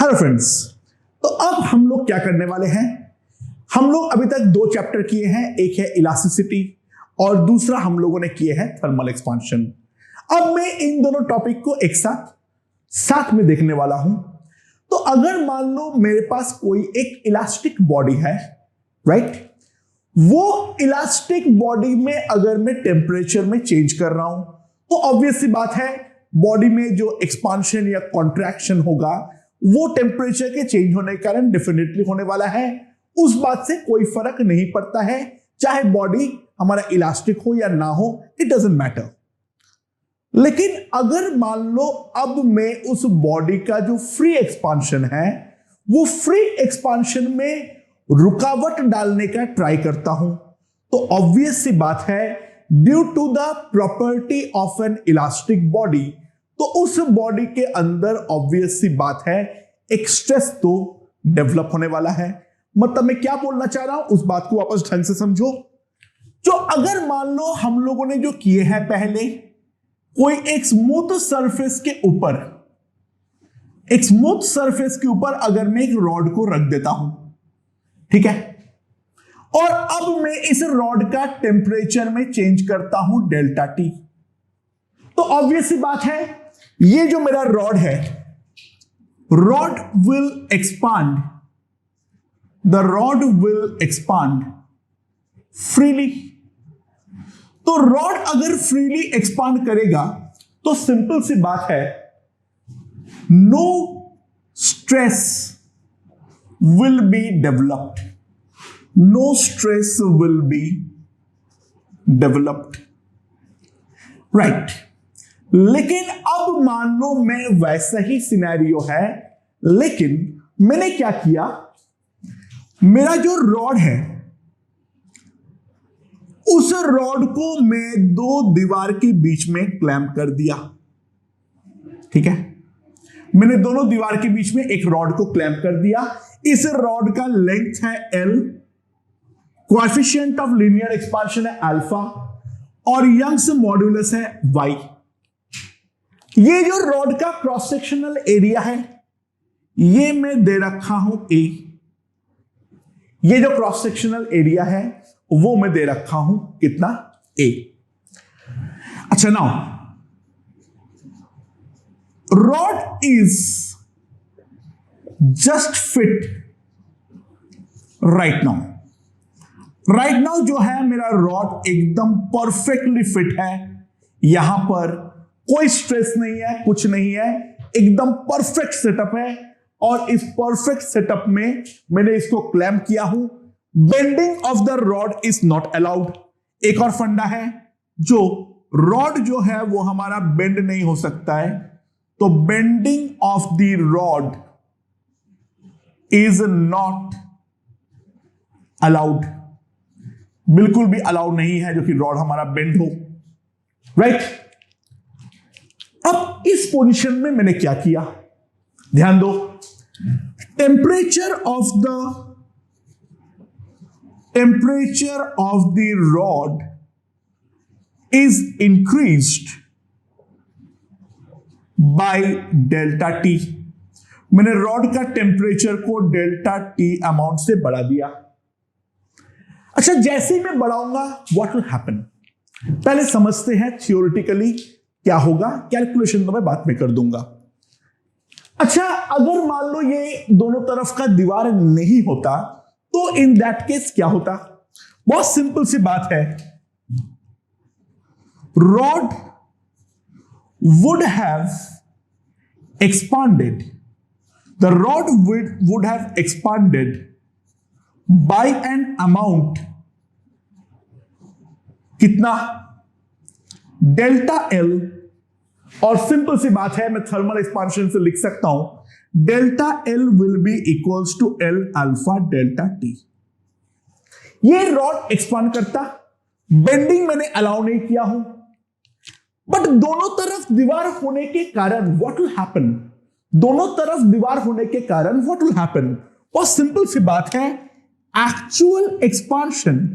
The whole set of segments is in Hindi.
हेलो फ्रेंड्स, तो अब हम लोग क्या करने वाले हैं। हम लोग अभी तक दो चैप्टर किए हैं, एक है इलास्टिसिटी और दूसरा हम लोगों ने किए हैं थर्मल एक्सपांशन। अब मैं इन दोनों टॉपिक को एक साथ में देखने वाला हूं। तो अगर मान लो मेरे पास कोई एक इलास्टिक बॉडी है, राइट, वो इलास्टिक बॉडी में अगर मैं टेम्परेचर में चेंज कर रहा हूं तो ऑब्वियस सी बात है बॉडी में जो एक्सपांशन या कॉन्ट्रैक्शन होगा वो टेम्परेचर के चेंज होने के कारण डेफिनेटली होने वाला है। उस बात से कोई फर्क नहीं पड़ता है, चाहे बॉडी हमारा इलास्टिक हो या ना हो, इट डजंट मैटर। लेकिन अगर मान लो अब मैं उस बॉडी का जो फ्री एक्सपांशन है वो फ्री एक्सपांशन में रुकावट डालने का ट्राई करता हूं, तो ऑब्वियस सी बात है due to the property of an elastic body, तो उस बॉडी के अंदर ऑब्वियस सी बात है एक स्ट्रेस तो डेवलप होने वाला है। मतलब मैं क्या बोलना चाह रहा हूं उस बात को वापस ढंग से समझो। जो अगर मान लो हम लोगों ने जो किए हैं पहले, कोई एक स्मूथ सरफेस के ऊपर अगर मैं एक रॉड को रख देता हूं, ठीक है, और अब मैं इस रॉड का टेम्परेचर में चेंज करता हूं डेल्टा टी, तो ऑब्वियस सी बात है ये जो मेरा रॉड है, rod will expand, the rod will expand freely. तो रॉड अगर फ्रीली एक्सपांड करेगा तो सिंपल सी बात है no stress will be developed, no stress will be developed, right. लेकिन अब मान लो मैं वैसा ही सिनेरियो है, लेकिन मैंने क्या किया, मेरा जो रॉड है उस रॉड को मैं दो दीवार के बीच में क्लैंप कर दिया, ठीक है, मैंने दोनों दीवार के बीच में एक रॉड को क्लैंप कर दिया। इस रॉड का लेंथ है L, coefficient of linear expansion है अल्फा और यंग्स मॉड्यूलस है Y। ये जो रॉड का क्रॉस सेक्शनल एरिया है ये मैं दे रखा हूं A, ये जो क्रॉस सेक्शनल एरिया है वो मैं दे रखा हूं कितना, A। अच्छा, now rod is just fit right now जो है मेरा रॉड एकदम परफेक्टली फिट है, यहां पर कोई स्ट्रेस नहीं है, कुछ नहीं है, एकदम परफेक्ट सेटअप है। और इस परफेक्ट सेटअप में मैंने इसको क्लैंप किया हूं। Bending of the rod is not allowed. एक और फंडा है, जो रॉड जो है वो हमारा बेंड नहीं हो सकता है, तो bending of the rod is not allowed, बिल्कुल भी अलाउड नहीं है जो कि रॉड हमारा बेंड हो, राइट। अब इस पोजीशन में मैंने क्या किया, ध्यान दो, temperature of the rod is increased by delta T. मैंने रॉड का टेम्परेचर को डेल्टा टी अमाउंट से बढ़ा दिया। अच्छा, जैसे ही मैं बढ़ाऊंगा व्हाट विल हैपन, पहले समझते हैं थियोरेटिकली क्या होगा, कैलकुलेशन तो मैं बाद में कर दूंगा। अच्छा, अगर मान लो ये दोनों तरफ का दीवार नहीं होता तो इन दैट केस क्या होता, बहुत सिंपल सी बात है, rod would have expanded, the rod would have expanded by an amount कितना, डेल्टा एल, और सिंपल सी बात है मैं थर्मल एक्सपांशन से लिख सकता हूं delta L will be equals to L alpha delta T. ये रॉड एक्सपांड करता, बेंडिंग मैंने अलाउ नहीं किया हूं, बट दोनों तरफ दीवार होने के कारण व्हाट विल हैपन, दोनों तरफ दीवार होने के कारण व्हाट विल हैपन, बहुत सिंपल सी बात है, एक्चुअल एक्सपांशन,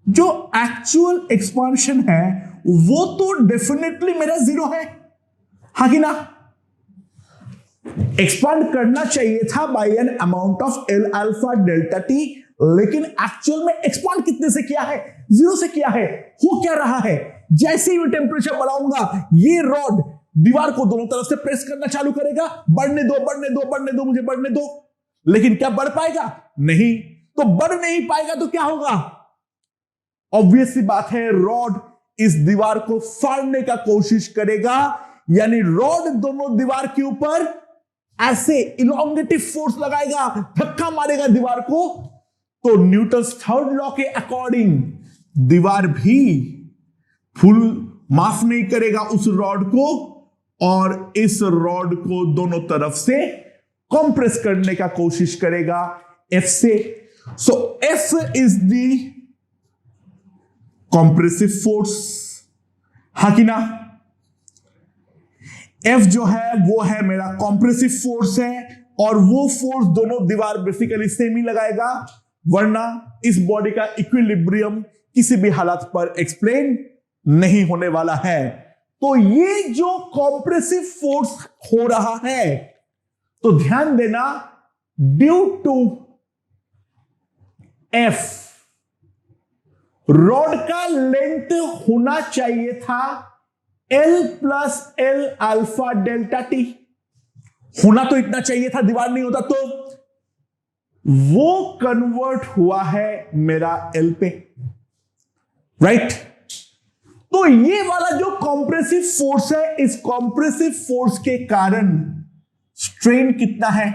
जो एक्चुअल एक्सपांशन है वो तो डेफिनेटली मेरा जीरो है, हाँ कि ना। एक्सपांड करना चाहिए था by an amount of L alpha delta T, लेकिन एक्चुअल में एक्सपांड कितने से किया है? 0 से किया है। हो क्या रहा है? जैसे ही मैं टेम्परेचर बढ़ाऊंगा, ये रॉड दीवार को दोनों तरफ से प्रेस करना चालू करेगा, बढ़ने दो बढ़ने दो बढ़ने दो, मुझे बढ़ने दो। लेकिन क्या बढ़ पाएगा? नहीं। तो बढ़ नहीं पाएगा तो क्या होगा? ऑब्वियस सी बात है, रॉड इस दीवार को फाड़ने का कोशिश करेगा, यानी रॉड दोनों दीवार के ऊपर ऐसे इलोंगेटिव फोर्स लगाएगा, धक्का मारेगा दीवार को। तो न्यूटन्स थर्ड लॉ के अकॉर्डिंग दीवार भी फुल माफ नहीं करेगा उस रॉड को, और इस रॉड को दोनों तरफ से कंप्रेस करने का कोशिश करेगा एफ से। So F is the compressive force, हाँ कि ना? एफ जो है वो है मेरा कंप्रेसिव फोर्स है, और वो फोर्स दोनों दीवार बेसिकली सेम ही लगाएगा, वरना इस बॉडी का इक्विलिब्रियम किसी भी हालत पर एक्सप्लेन नहीं होने वाला है। तो ये जो कंप्रेसिव फोर्स हो रहा है, तो ध्यान देना, ड्यू टू एफ रॉड का लेंथ होना चाहिए था L plus L alpha delta T, होना तो इतना चाहिए था, दीवार नहीं होता तो। वो कन्वर्ट हुआ है मेरा एल पे, राइट? तो ये वाला जो कंप्रेसिव फोर्स है, इस कंप्रेसिव फोर्स के कारण स्ट्रेन कितना है?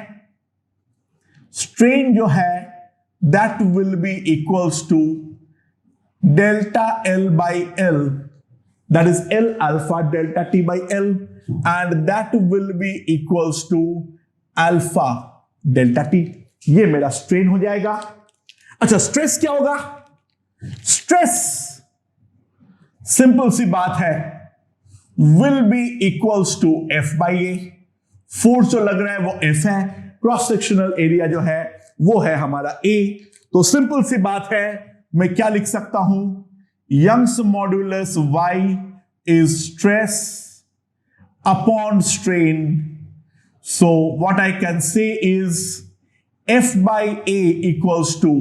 स्ट्रेन जो है that will be equals to delta L by L, that is L alpha delta T by L, and that will be equals to alpha delta T. ये मेरा स्ट्रेन हो जाएगा। अच्छा, स्ट्रेस क्या होगा? स्ट्रेस सिंपल सी बात है, will be equals to F by A. Force जो लग रहा है वो एफ है, क्रॉस सेक्शनल एरिया जो है वो है हमारा ए। तो सिंपल सी बात है, मैं क्या लिख सकता हूं? Young's modulus Y is stress upon strain. So what I can say is F by A equals to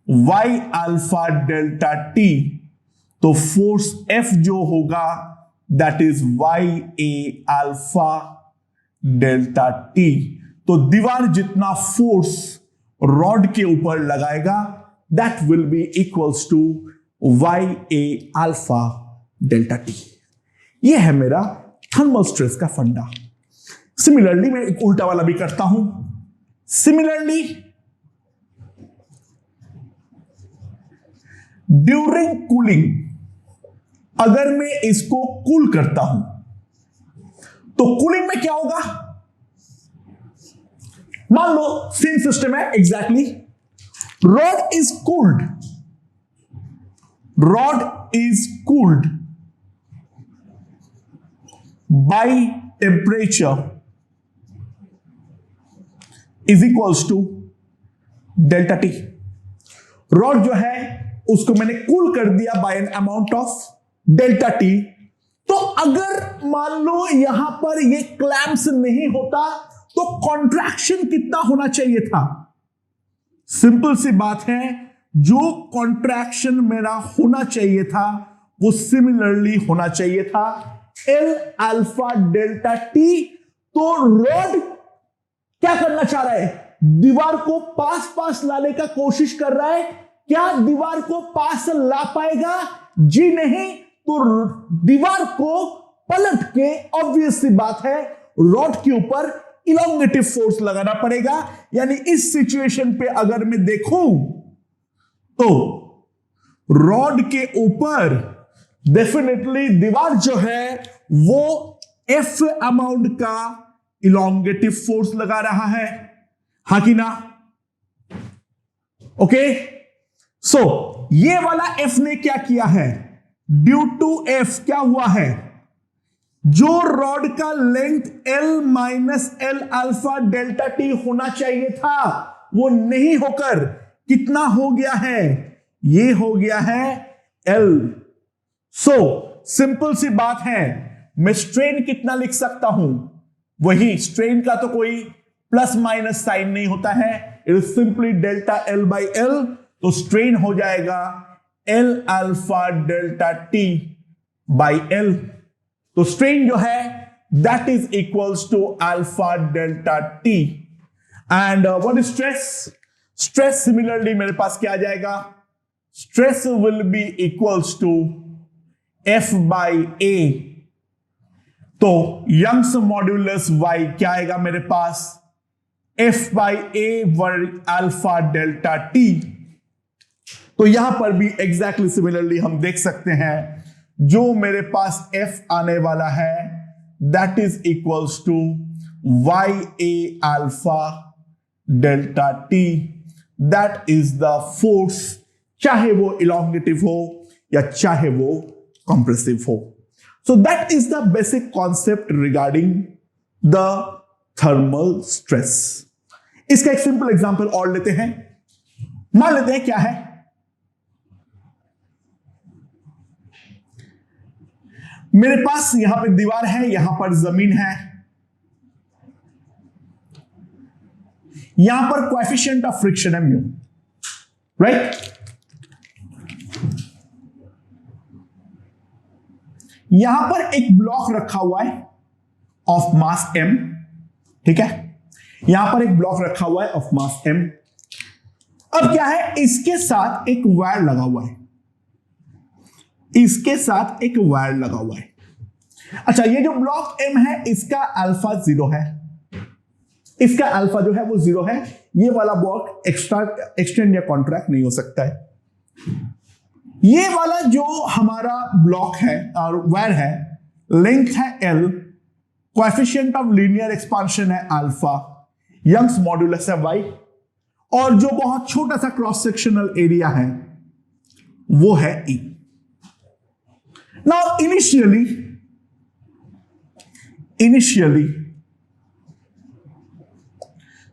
Y alpha delta T. तो फोर्स एफ जो होगा that is Y A alpha delta T. तो दीवार जितना फोर्स रॉड के ऊपर लगाएगा that will be equals to Y A alpha delta T. यह है मेरा थर्मल स्ट्रेस का फंडा। सिमिलरली मैं एक उल्टा वाला भी करता हूं। सिमिलरली ड्यूरिंग कूलिंग, अगर मैं इसको कूल करता हूं तो कूलिंग में क्या होगा? मान लो सेम सिस्टम है exactly, rod is cooled, rod is cooled by temperature is equals to delta T. Rod जो है उसको मैंने कूल कर दिया by an amount of delta T. तो अगर मान लो यहां पर ये क्लैंप्स नहीं होता तो कॉन्ट्रैक्शन कितना होना चाहिए था? सिंपल सी बात है, जो कॉन्ट्रैक्शन मेरा होना चाहिए था वो सिमिलरली होना चाहिए था एल अल्फा डेल्टा टी। तो रॉड क्या करना चाह रहा है? दीवार को पास पास लाने का कोशिश कर रहा है। क्या दीवार को पास ला पाएगा? जी नहीं। तो दीवार को पलट के ऑब्वियस सी बात है रॉड के ऊपर इलोंगेटिव फोर्स लगाना पड़ेगा। यानी इस सिचुएशन पे अगर मैं देखूं तो रॉड के ऊपर डेफिनेटली दीवार जो है वो एफ अमाउंट का इलोंगेटिव फोर्स लगा रहा है, हाँ कि ना? ओके, सो ये वाला एफ ने क्या किया है? ड्यू टू एफ क्या हुआ है? जो रॉड का length L minus L alpha delta T होना चाहिए था वो नहीं होकर कितना हो गया है? ये हो गया है एल। सो सिंपल सी बात है, मैं स्ट्रेन कितना लिख सकता हूं? वही स्ट्रेन का तो कोई प्लस माइनस साइन नहीं होता है, it is simply delta L by L. तो स्ट्रेन हो जाएगा L alpha delta T by L. तो स्ट्रेन जो है that is equals to alpha delta T. And what is stress? Stress similarly मेरे पास क्या आ जाएगा? Stress will be equals to F by A. तो यंग्स मॉड्यूलस वाई क्या आएगा मेरे पास? एफ बाई ए वर्ग अल्फा डेल्टा टी। तो यहां पर भी एग्जैक्टली सिमिलरली हम देख सकते हैं, जो मेरे पास एफ आने वाला है that is equals to Y A alpha delta T. That is the force, चाहे वो इलॉन्गेटिव हो या चाहे वो कंप्रेसिव हो। So that is the basic concept regarding the thermal stress. इसका एक सिंपल एग्जांपल और लेते हैं। मान लेते हैं क्या है, मेरे पास यहां पर दीवार है, यहां पर जमीन है, यहां पर कोएफिशिएंट ऑफ फ्रिक्शन है म्यू, राइट? यहां पर एक ब्लॉक रखा हुआ है ऑफ मास m, ठीक है? यहां पर एक ब्लॉक रखा हुआ है ऑफ मास m। अब क्या है, इसके साथ एक वायर लगा हुआ है, इसके साथ एक वायर लगा हुआ है। अच्छा, ये जो ब्लॉक m है इसका अल्फा 0 है, इसका अल्फा जो है वो 0 है। ये वाला ब्लॉक एक्सटेंड या कॉन्ट्रैक्ट नहीं हो सकता है। ये वाला जो हमारा ब्लॉक है और वायर है, लेंथ है L, coefficient of linear expansion है अल्फा, यंग्स मॉड्यूलस है Y, और जो बहुत छोटा सा क्रॉस सेक्शनल एरिया है वो है E। Now initially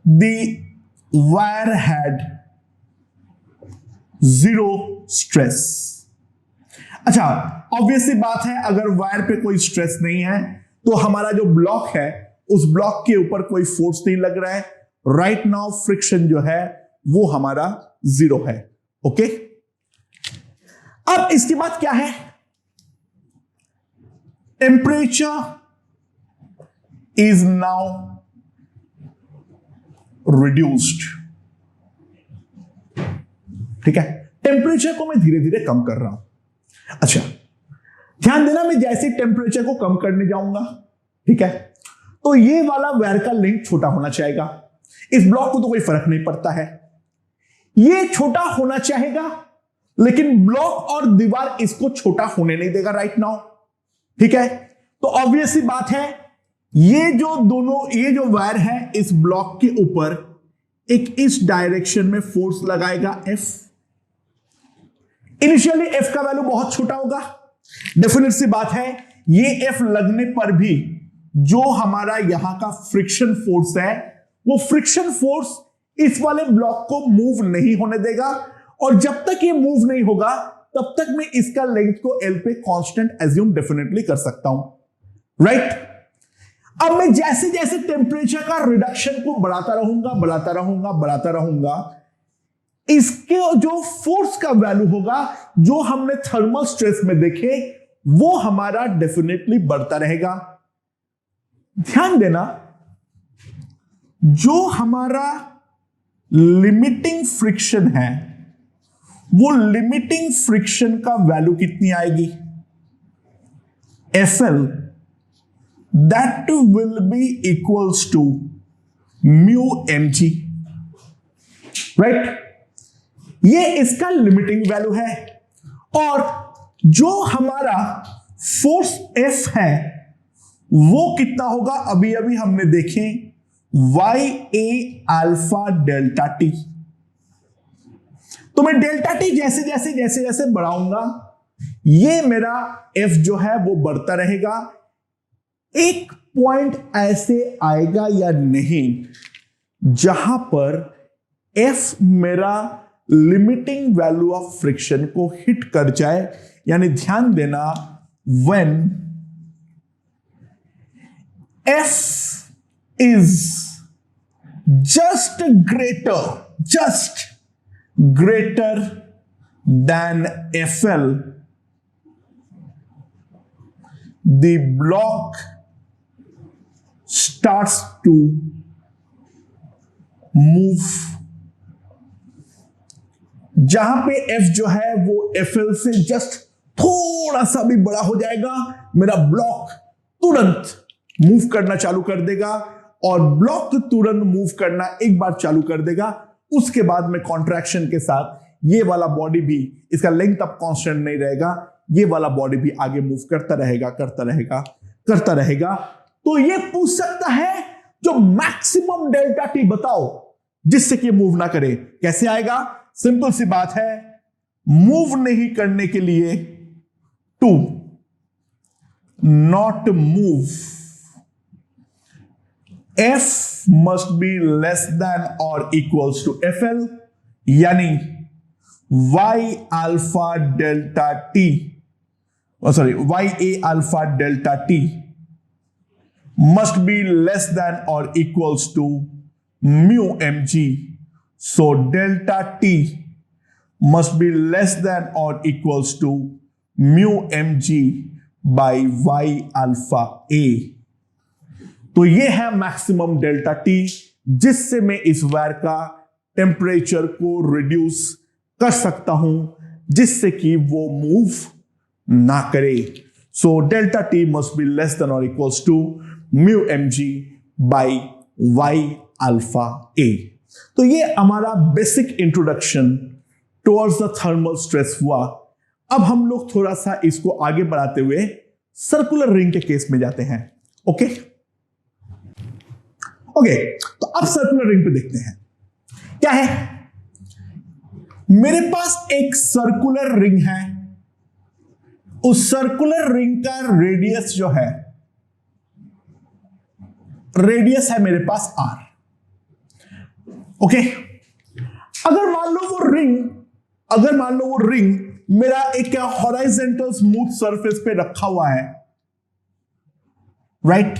the wire had 0 stress. अच्छा, ऑब्वियसली बात है, अगर वायर पे कोई स्ट्रेस नहीं है तो हमारा जो ब्लॉक है उस ब्लॉक के ऊपर कोई फोर्स नहीं लग रहा है। राइट नाउ फ्रिक्शन जो है वो हमारा 0 है। ओके, अब इसके बाद क्या है, टेम्परेचर इज नाउ रिड्यूस्ड, ठीक है? टेम्परेचर को मैं धीरे धीरे कम कर रहा हूं। अच्छा, ध्यान देना, मैं जैसे टेम्परेचर को कम करने जाऊंगा, ठीक है, तो ये वाला वायर का लेंथ छोटा होना चाहेगा। इस ब्लॉक को तो कोई फर्क नहीं पड़ता है, ये छोटा होना चाहेगा, लेकिन ब्लॉक और दीवार इसको छोटा होने नहीं देगा राइट नाउ, ठीक है? तो ऑब्वियसली बात है, ये जो वायर है इस ब्लॉक के ऊपर एक इस डायरेक्शन में फोर्स लगाएगा F। इनिशियली F का वैल्यू बहुत छोटा होगा, डेफिनेट सी बात है, ये F लगने पर भी जो हमारा यहां का फ्रिक्शन फोर्स है वो फ्रिक्शन फोर्स इस वाले ब्लॉक को मूव नहीं होने देगा, और जब तक ये मूव नहीं होगा तब तक मैं इसका लेंथ को L पे कांस्टेंट एज्यूम डेफिनेटली कर सकता हूं, राइट? अब मैं जैसे जैसे टेम्परेचर का रिडक्शन को बढ़ाता रहूंगा, इसके जो फोर्स का वैल्यू होगा जो हमने थर्मल स्ट्रेस में देखे वो हमारा डेफिनेटली बढ़ता रहेगा। ध्यान देना, जो हमारा लिमिटिंग फ्रिक्शन है वो लिमिटिंग फ्रिक्शन का वैल्यू कितनी आएगी? FL, that will be equals to mu mg, right? ये इसका लिमिटिंग वैल्यू है, और जो हमारा फोर्स F है वो कितना होगा? अभी अभी हमने देखे Y A alpha delta T. तो मैं डेल्टा टी जैसे जैसे बढ़ाऊंगा ये मेरा F जो है वो बढ़ता रहेगा। एक पॉइंट ऐसे आएगा या नहीं जहां पर F मेरा लिमिटिंग वैल्यू ऑफ फ्रिक्शन को हिट कर जाए, यानी ध्यान देना, when F is just greater than FL, the block starts to move. जहां पे F जो है वो FL से जस्ट थोड़ा सा भी बड़ा हो जाएगा, मेरा ब्लॉक तुरंत मूव करना चालू कर देगा, और ब्लॉक तुरंत मूव करना एक बार चालू कर देगा, उसके बाद में कॉन्ट्रैक्शन के साथ ये वाला बॉडी भी, इसका लेंथ अब कांस्टेंट नहीं रहेगा, ये वाला बॉडी भी आगे मूव करता रहेगा। तो ये पूछ सकता है जो मैक्सिमम डेल्टा टी बताओ जिससे कि मूव ना करे। कैसे आएगा? सिंपल सी बात है, मूव नहीं करने के लिए to not move, F must be less than or equals to FL, यानी Y alpha delta T, YA alpha delta T must be less than or equals to mu mg. So delta T must be less than or equals to mu mg by Y alpha A. तो ये है मैक्सिमम डेल्टा टी, जिससे मैं इस वायर का टेम्परेचर को रिड्यूस कर सकता हूं, जिससे कि वो मूव ना करे। So delta T must be less than और equals to mu M G by Y alpha A. तो ये हमारा basic introduction towards the thermal stress हुआ। अब हम लोग थोड़ा सा इसको आगे बढ़ाते हुए सर्कुलर रिंग के केस में जाते हैं। ओके, तो अब सर्कुलर रिंग पे देखते हैं क्या है। मेरे पास एक सर्कुलर रिंग है, उस सर्कुलर रिंग का रेडियस जो है, रेडियस है मेरे पास R। ओके, अगर मान लो वो रिंग मेरा एक हॉराइजेंटल स्मूथ सरफेस पे रखा हुआ है, राइट।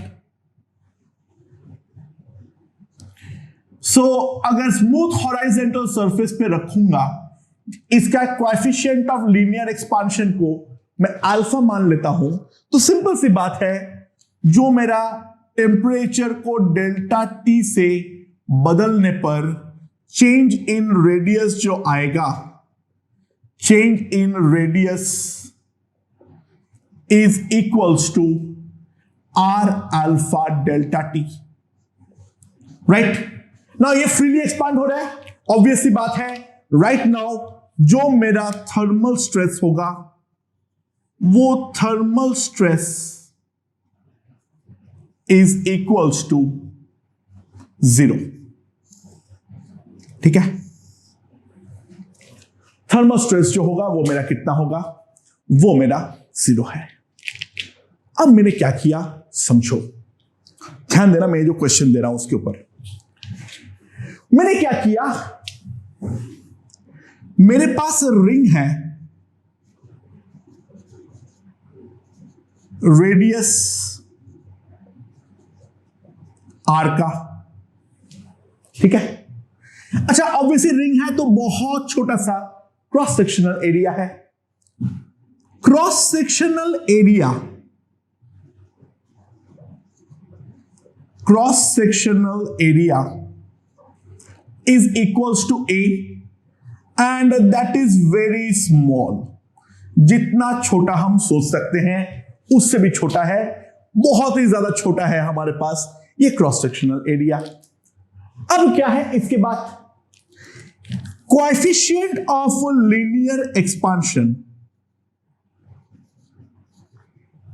सो अगर स्मूथ हॉराइजेंटल सरफेस पे रखूंगा, इसका कोएफिशिएंट ऑफ लीनियर एक्सपांशन को मैं अल्फा मान लेता हूं, तो सिंपल सी बात है, जो मेरा टेम्परेचर को डेल्टा टी से बदलने पर चेंज इन रेडियस जो आएगा, change in radius is equals to R alpha delta T, right. Now ये फ्रीली एक्सपांड हो रहा है, ऑब्वियस सी बात है। राइट नाउ जो मेरा थर्मल स्ट्रेस होगा, वो thermal stress is equals to 0, ठीक है। थर्मल स्ट्रेस जो होगा वो मेरा कितना होगा? वो मेरा 0 है। अब मैंने क्या किया समझो, ध्यान देना, मैं जो क्वेश्चन दे रहा हूं उसके ऊपर मैंने क्या किया। मेरे पास रिंग है, रेडियस आर का, ठीक है। अच्छा, ऑब्वियसली रिंग है तो बहुत छोटा सा क्रॉस सेक्शनल एरिया है। Cross sectional area is equals to A and that is very small। जितना छोटा हम सोच सकते हैं उससे भी छोटा है, बहुत ही ज्यादा छोटा है हमारे पास ये क्रॉस सेक्शनल एरिया। अब क्या है इसके बाद? Coefficient of linear expansion,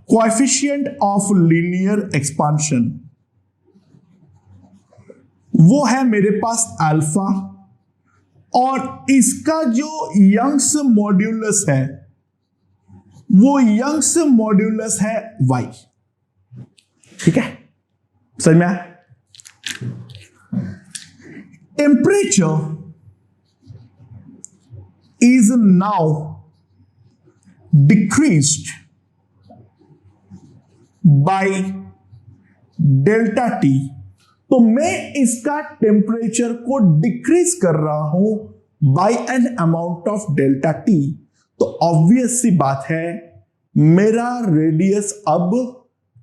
coefficient of linear expansion वो है मेरे पास अल्फा, और इसका जो यंग्स मॉड्यूलस है वो यंग्स मॉड्यूलस है y, ठीक है। समझ में आया? Temperature is now decreased by delta T तो मैं इसका टेम्परेचर को डिक्रीज कर रहा हूं by an amount of delta T, तो ऑब्वियस सी बात है मेरा रेडियस अब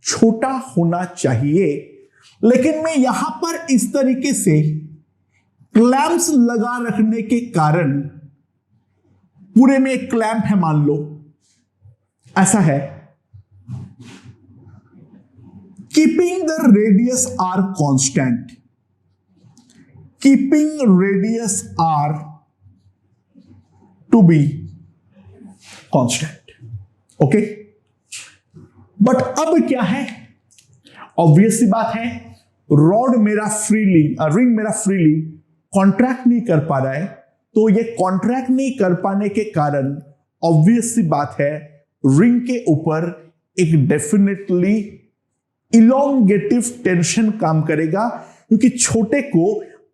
छोटा होना चाहिए। लेकिन मैं यहां पर इस तरीके से क्लैंप्स लगा रखने के कारण, पूरे में एक क्लैंप है मान लो, ऐसा है, keeping the radius R constant, keeping radius R to be constant, okay. But अब क्या है, ऑब्वियस सी बात है, रॉड मेरा फ्रीली, रिंग मेरा फ्रीली कॉन्ट्रैक्ट नहीं कर पा रहा है, तो ये कॉन्ट्रैक्ट नहीं कर पाने के कारण ऑब्वियस सी बात है रिंग के ऊपर एक डेफिनेटली इलोंगेटिव टेंशन काम करेगा, क्योंकि छोटे को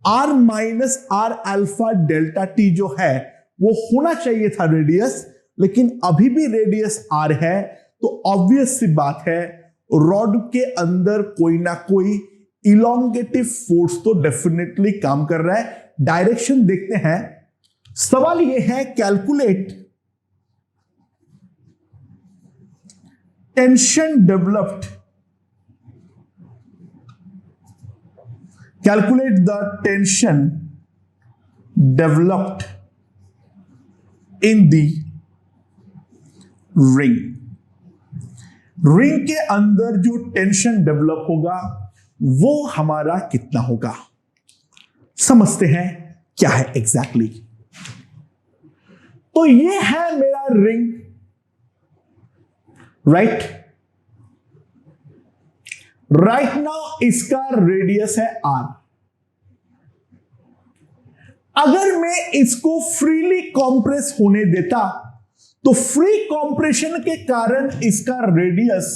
r minus R alpha delta T जो है वो होना चाहिए था रेडियस, लेकिन अभी भी रेडियस r है, तो ऑब्वियस सी बात है रॉड के अंदर कोई ना कोई इलोंगेटिव फोर्स तो डेफिनेटली काम कर रहा है। डायरेक्शन देखते हैं। सवाल यह है, calculate tension developed, calculate the tension developed in the ring. Ring के अंदर जो टेंशन डेवलप होगा वो हमारा कितना होगा, समझते हैं क्या है एग्जैक्टली। तो ये है मेरा रिंग, राइट नाउ इसका रेडियस है r। अगर मैं इसको फ्रीली कॉम्प्रेस होने देता तो फ्री कॉम्प्रेशन के कारण इसका रेडियस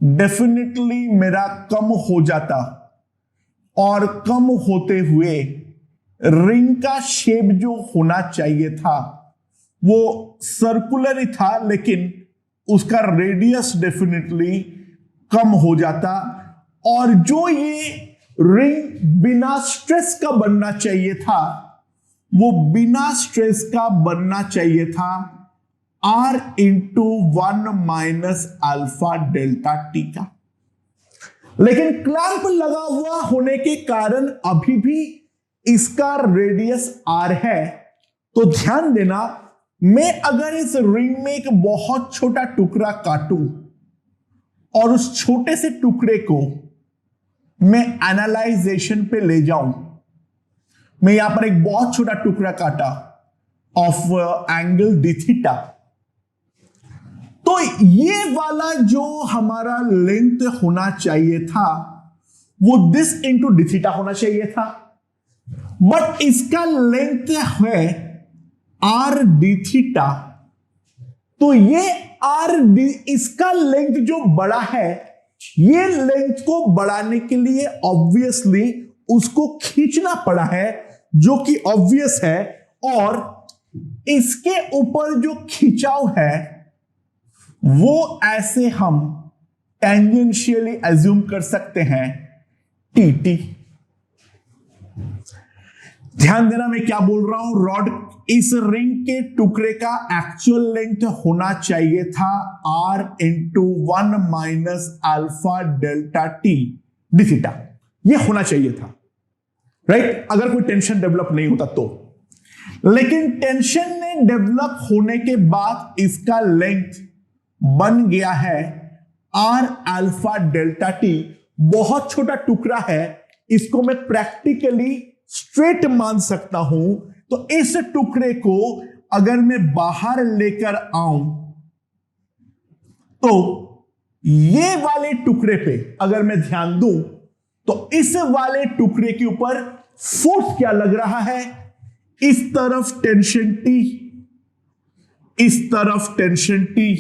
डेफिनेटली मेरा कम हो जाता, और कम होते हुए रिंग का शेप जो होना चाहिए था वो सर्कुलर ही था, लेकिन उसका रेडियस डेफिनेटली कम हो जाता, और जो ये रिंग बिना स्ट्रेस का बनना चाहिए था वो बिना स्ट्रेस का बनना चाहिए था r into 1 minus alpha delta T का। लेकिन क्लैंप लगा हुआ होने के कारण अभी भी इसका रेडियस r है। तो ध्यान देना, मैं अगर इस रिंग में एक बहुत छोटा टुकड़ा काटूं और उस छोटे से टुकड़े को मैं एनालाइजेशन पे ले जाऊं, मैं यहां पर एक बहुत छोटा टुकड़ा काटा ऑफ एंगल डी थीटा, तो ये वाला जो हमारा लेंथ होना चाहिए था वो दिस इंटू डी थीटा होना चाहिए था, बट इसका लेंथ है आर डी थीटा, तो ये आर डी, इसका लेंथ जो बड़ा है, ये लेंथ को बढ़ाने के लिए ऑब्वियसली उसको खींचना पड़ा है, जो कि ऑब्वियस है, और इसके ऊपर जो खिंचाव है वो ऐसे हम टेंजेंशियली एज्यूम कर सकते हैं टी टी। ध्यान देना मैं क्या बोल रहा हूं, रॉड, इस रिंग के टुकड़े का एक्चुअल लेंथ होना चाहिए था r into 1 minus alpha delta T d theta, यह होना चाहिए था, राइट, अगर कोई टेंशन डेवलप नहीं होता तो। लेकिन टेंशन ने डेवलप होने के बाद इसका लेंथ बन गया है r अल्फा डेल्टा टी, बहुत छोटा टुकड़ा है, इसको मैं प्रैक्टिकली स्ट्रेट मान सकता हूं, तो इस टुकड़े को अगर मैं बाहर लेकर आऊं तो ये वाले टुकड़े पे अगर मैं ध्यान दूं तो इस वाले टुकड़े के ऊपर फोर्स क्या लग रहा है, इस तरफ टेंशन टी, इस तरफ टेंशन टी,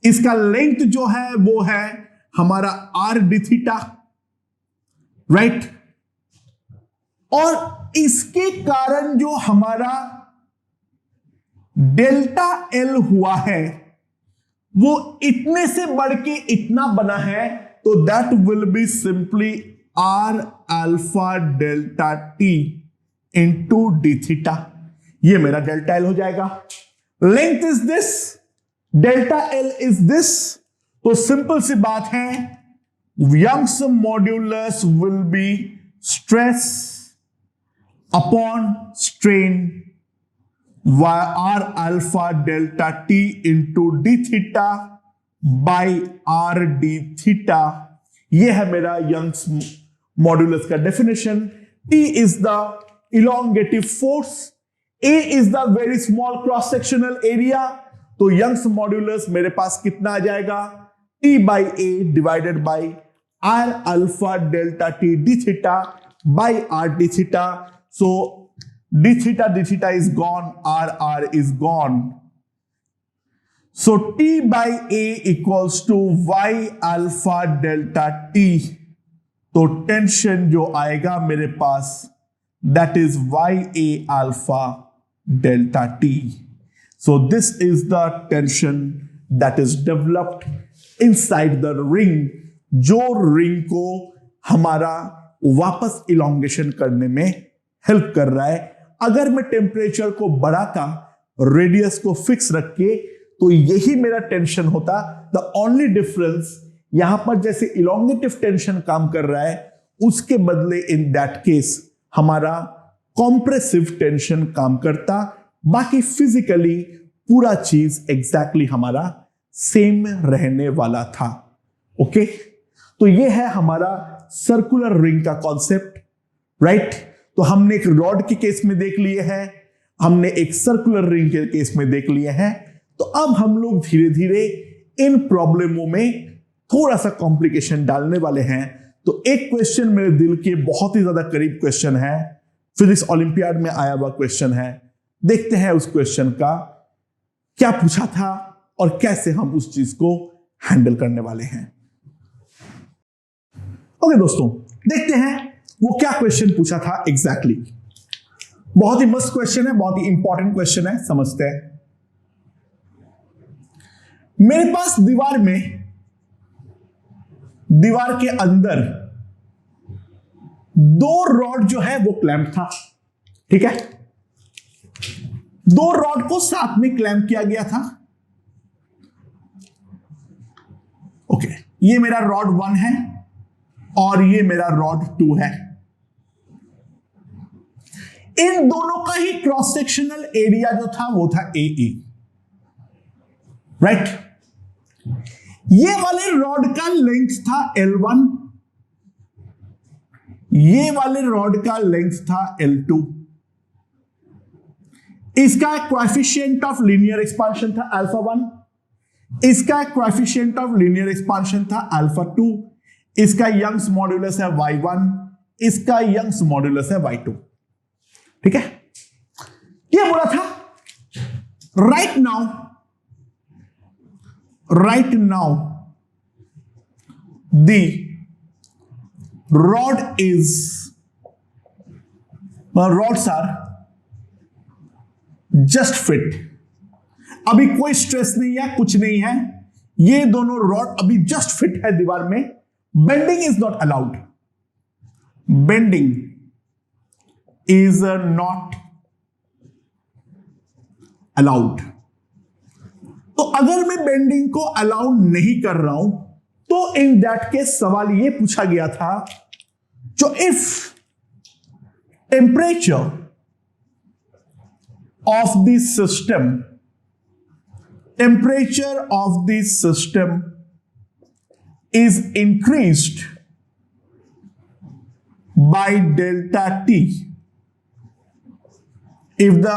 इसका लेंथ जो है वो है हमारा आर डी थीटा, राइट, और इसके कारण जो हमारा डेल्टा एल हुआ है वो इतने से बढ़ के इतना बना है, तो that will be simply R alpha delta T into D theta, ये मेरा डेल्टा एल हो जाएगा। Length is this, delta L is this, तो सिंपल सी बात है, Young's modulus will be stress upon strain R alpha delta T into D theta by R D theta. यह है मेरा यंग्स मॉड्यूलस का definition. T is the elongative force, A is the very small cross sectional area, तो यंग्स मॉड्यूलस मेरे पास कितना आ जाएगा, T by A divided by R alpha delta T d theta by R D theta. So d theta is gone, r is gone. So t by a equals to y alpha delta t. तो टेंशन जो आएगा मेरे पास, that is y a alpha delta t. So this is the tension that is developed inside the ring, जो रिंग को हमारा वापस इलोंगेशन करने में हेल्प कर रहा है। अगर मैं टेम्परेचर को बढ़ाता, रेडियस को फिक्स रख के, तो यही मेरा टेंशन होता। द ओनली डिफरेंस यहां पर जैसे इलोंगेटिव टेंशन काम कर रहा है, उसके बदले इन दैट केस हमारा कॉम्प्रेसिव टेंशन काम करता। बाकी फिजिकली पूरा चीज एग्जैक्टली हमारा सेम रहने वाला था। ओके, तो ये है हमारा सर्कुलर रिंग का कॉन्सेप्ट, राइट। तो हमने एक रॉड के केस में देख लिए हैं, हमने एक सर्कुलर रिंग के केस में देख लिए हैं। तो अब हम लोग धीरे धीरे इन प्रॉब्लमों में थोड़ा सा कॉम्प्लिकेशन डालने वाले हैं। तो एक क्वेश्चन मेरे दिल के बहुत ही ज्यादा करीब क्वेश्चन है, फिजिक्स ओलंपियाड में आया हुआ क्वेश्चन है। देखते हैं उस क्वेश्चन का क्या पूछा था और कैसे हम उस चीज को हैंडल करने वाले हैं। ओके दोस्तों, देखते हैं वो क्या क्वेश्चन पूछा था एग्जैक्टली। बहुत ही मस्त क्वेश्चन है, बहुत ही इंपॉर्टेंट क्वेश्चन है, समझते हैं। मेरे पास दीवार के अंदर दो रॉड जो है वो क्लैंप था, ठीक है। दो रॉड को साथ में क्लैंप किया गया था। ओके, ये मेरा रॉड 1 है और ये मेरा रॉड 2 है। इन दोनों का ही क्रॉस सेक्शनल एरिया जो था वो था ए, राइट। ये वाले रॉड का लेंथ था L1, ये वाले रॉड का लेंथ था L2। इसका कोएफिशिएंट ऑफ लीनियर एक्सपांशन था α1, इसका कोएफिशिएंट ऑफ लीनियर एक्सपांशन था α2, इसका यंग्स मॉड्यूलस है y1, इसका यंग्स मॉड्यूलस है y2, ठीक है। क्या बोला था, right now the rods are just fit। अभी कोई स्ट्रेस नहीं है, कुछ नहीं है, ये दोनों रॉड अभी जस्ट फिट है दीवार में। Bending is not allowed, bending is not allowed। तो अगर मैं बेंडिंग को अलाउ नहीं कर रहा हूं, तो इन दैट केस सवाल ये पूछा गया था, जो if temperature of the system is increased by delta T, if the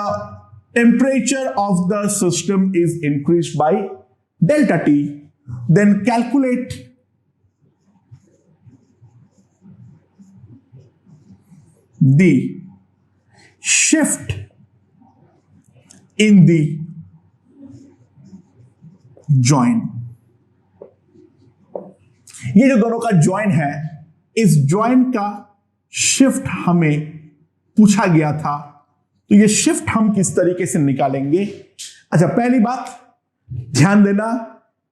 temperature of the system is increased by delta T, then calculate the shift in the joint। ये जो दोनों का जॉइंट है, इस जॉइंट का शिफ्ट हमें पूछा गया था। तो ये शिफ्ट हम किस तरीके से निकालेंगे। अच्छा, पहली बात ध्यान देना,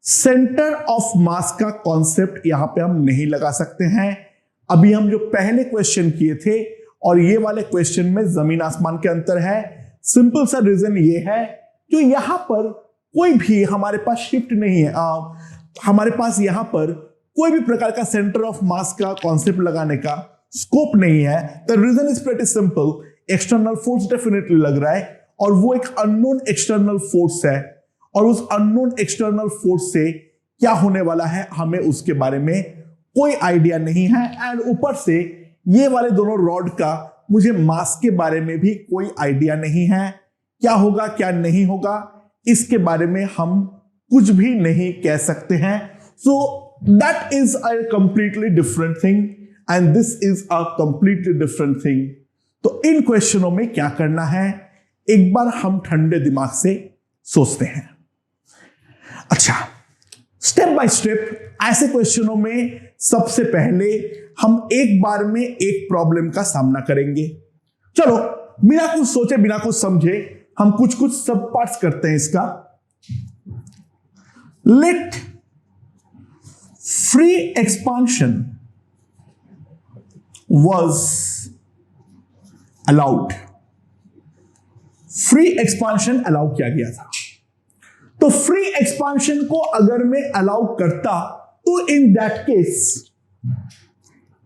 सेंटर ऑफ मास का कॉन्सेप्ट यहां पे हम नहीं लगा सकते हैं। अभी हम जो पहले क्वेश्चन किए थे और ये वाले क्वेश्चन में जमीन आसमान के अंतर है। सिंपल सा रीजन ये है, जो यहां पर कोई भी हमारे पास शिफ्ट नहीं है, हमारे पास यहां पर कोई भी प्रकार का सेंटर ऑफ मास का कॉन्सेप्ट लगाने का स्कोप नहीं है। The reason is pretty simple, external force definitely लग रहा है और वो एक अननोन एक्सटर्नल फोर्स है, और उस अननोन एक्सटर्नल फोर्स से क्या होने वाला है हमें उसके बारे में कोई आइडिया नहीं है। एंड ऊपर से ये वाले दोनों रॉड का मुझे मास के बारे में भी कोई आइडिया नहीं है, क्या होगा क्या नहीं होगा इसके बारे में हम कुछ भी नहीं कह सकते हैं। सो that is a completely different thing and this is a completely different thing. तो इन क्वेश्चनों में क्या करना है, एक बार हम ठंडे दिमाग से सोचते हैं। अच्छा, स्टेप बाय स्टेप ऐसे क्वेश्चनों में सबसे पहले हम एक बार में एक प्रॉब्लम का सामना करेंगे। चलो बिना कुछ सोचे बिना कुछ समझे हम कुछ कुछ सब पार्ट्स करते हैं इसका। Let free expansion was allowed, free expansion allow किया गया था। तो फ्री एक्सपांशन को अगर मैं अलाउ करता तो इन दैट केस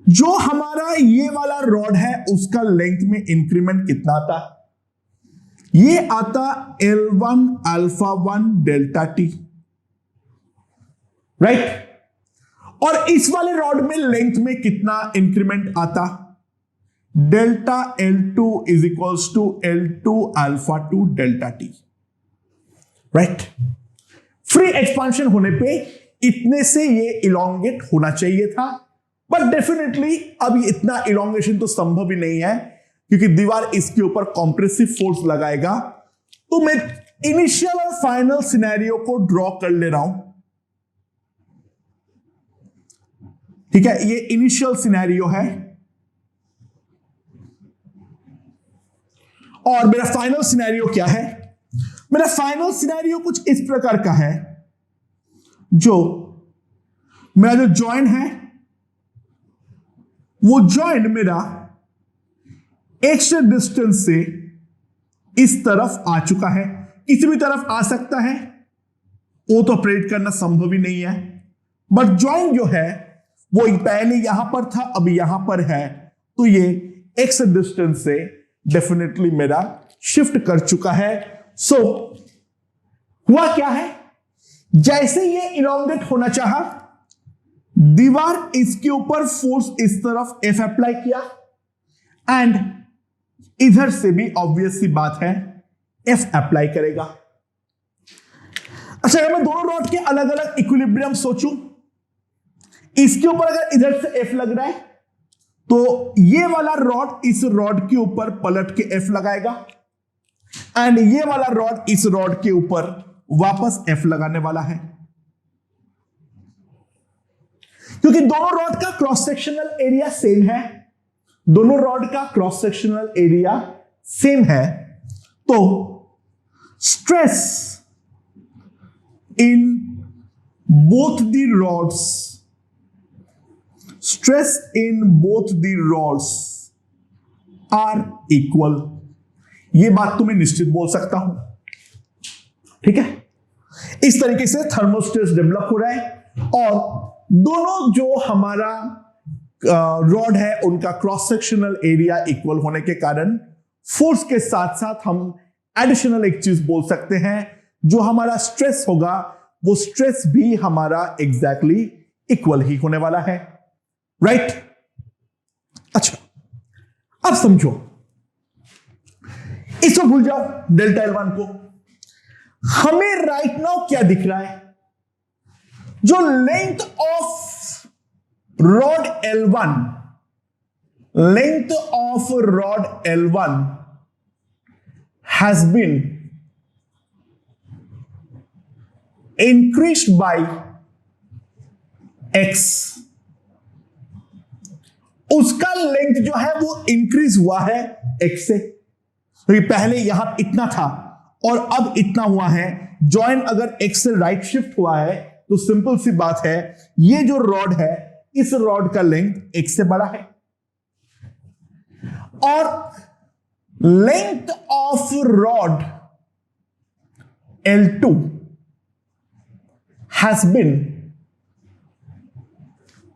जो हमारा ये वाला रॉड है उसका लेंथ में इंक्रीमेंट कितना आता, ये आता L1 alpha 1 delta T, right. और इस वाले रॉड में लेंथ में कितना इंक्रीमेंट आता, delta L2 is equals to L2 alpha 2 delta T, right. Free expansion होने पे इतने से ये इलोंगेट होना चाहिए था, बट डेफिनेटली अभी इतना इलोंगेशन तो संभव ही नहीं है क्योंकि दीवार इसके ऊपर कॉम्प्रेसिव फोर्स लगाएगा। तो मैं इनिशियल और फाइनल सिनेरियो को ड्रॉ कर ले रहा हूं, ठीक है। ये इनिशियल सिनेरियो है और मेरा फाइनल सिनेरियो क्या है, मेरा फाइनल सिनेरियो कुछ इस प्रकार का है, जो मेरा जो जॉइंट है वो जॉइंट मेरा एक्स डिस्टेंस से इस तरफ आ चुका है, किसी भी तरफ आ सकता है, वो तो ऑपरेट करना संभव ही नहीं है। बट जॉइंट जो है वो पहले यहां पर था अब यहां पर है, तो ये एक्स डिस्टेंस से डेफिनेटली मेरा शिफ्ट कर चुका है। सो हुआ क्या है, जैसे ये इलोंगेट होना चाहा, दीवार इसके ऊपर फोर्स इस तरफ F अप्लाई किया एंड इधर से भी ऑब्वियस सी बात है F अप्लाई करेगा। अच्छा, अगर मैं दोनों रॉड के अलग अलग इक्विलिब्रियम सोचूं, इसके ऊपर अगर इधर से F लग रहा है तो ये वाला रॉड इस रॉड के ऊपर पलट के F लगाएगा एंड ये वाला रॉड इस रॉड के ऊपर वापस F लगाने वाला है, क्योंकि दोनों रॉड का क्रॉस सेक्शनल एरिया सेम है, दोनों रॉड का क्रॉस सेक्शनल एरिया सेम है। तो stress in both the rods, stress in both the rods are equal, यह बात तो मैं निश्चित बोल सकता हूं, ठीक है। इस तरीके से थर्मल स्ट्रेस डेवलप हो रहा है और दोनों जो हमारा रॉड है उनका क्रॉस सेक्शनल एरिया इक्वल होने के कारण फोर्स के साथ साथ हम एडिशनल एक चीज बोल सकते हैं, जो हमारा स्ट्रेस होगा वो स्ट्रेस भी हमारा एग्जैक्टली इक्वल ही होने वाला है, राइट। अच्छा, अब समझो, इसको भूल जाओ डेल्टा L1 को। हमें राइट नाउ क्या दिख रहा है, जो length of rod L1, length of rod L1 has been increased by x, उसका लेंथ जो है वो इंक्रीज हुआ है x से। तो ये पहले यहां इतना था और अब इतना हुआ है। जॉइंट अगर x से राइट शिफ्ट हुआ है तो सिंपल सी बात है, ये जो रॉड है इस रॉड का लेंथ एक से बड़ा है और length of rod L2 has been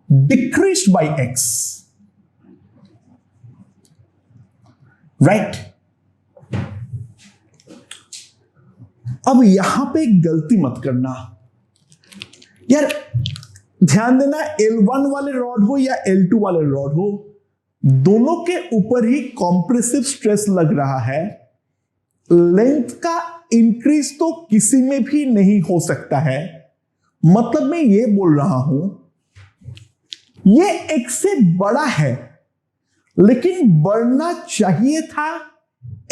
decreased by x, right? अब यहां पे गलती मत करना यार, ध्यान देना, L1 वाले रॉड हो या L2 वाले रॉड हो, दोनों के ऊपर ही कॉम्प्रेसिव स्ट्रेस लग रहा है। लेंथ का इंक्रीज तो किसी में भी नहीं हो सकता है। मतलब मैं ये बोल रहा हूं, ये एक से बड़ा है लेकिन बढ़ना चाहिए था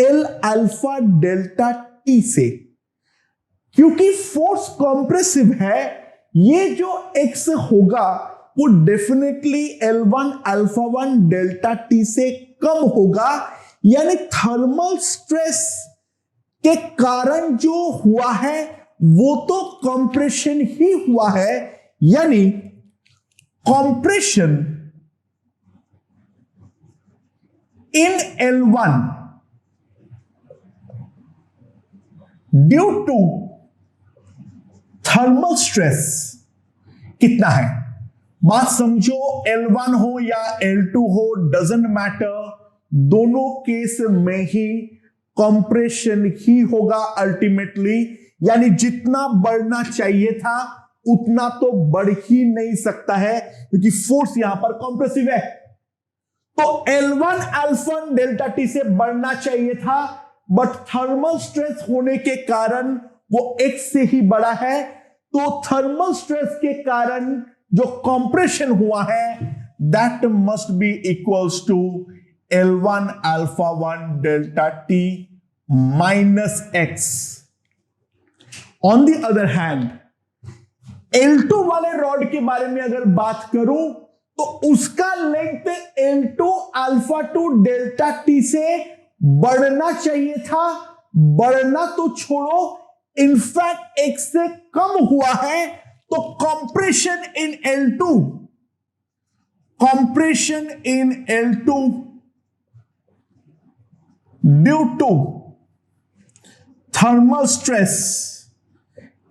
L अल्फा डेल्टा T से, क्योंकि फोर्स कॉम्प्रेसिव है। ये जो x होगा वो definitely L1 alpha 1 delta T से कम होगा, यानी थर्मल स्ट्रेस के कारण जो हुआ है वो तो कंप्रेशन ही हुआ है, यानी compression in L1 due to thermal stress कितना है। बात समझो, L1 हो या L2 हो, डजंट मैटर, दोनों केस में ही कंप्रेशन ही होगा अल्टीमेटली, यानी जितना बढ़ना चाहिए था उतना तो बढ़ ही नहीं सकता है क्योंकि फोर्स यहां पर कंप्रेसिव है। तो L1 अल्फा डेल्टा T से बढ़ना चाहिए था, बट थर्मल स्ट्रेस होने के कारण वो x से ही बड़ा है। तो थर्मल स्ट्रेस के कारण जो कंप्रेशन हुआ है that must be equals to L1 alpha 1 delta T minus x। On the other hand L2 वाले रॉड के बारे में अगर बात करूं तो उसका length L2 alpha 2 delta T से बढ़ना चाहिए था। बढ़ना तो छोड़ो, इनफैक्ट x से कम हुआ है। तो compression in L2 due to thermal stress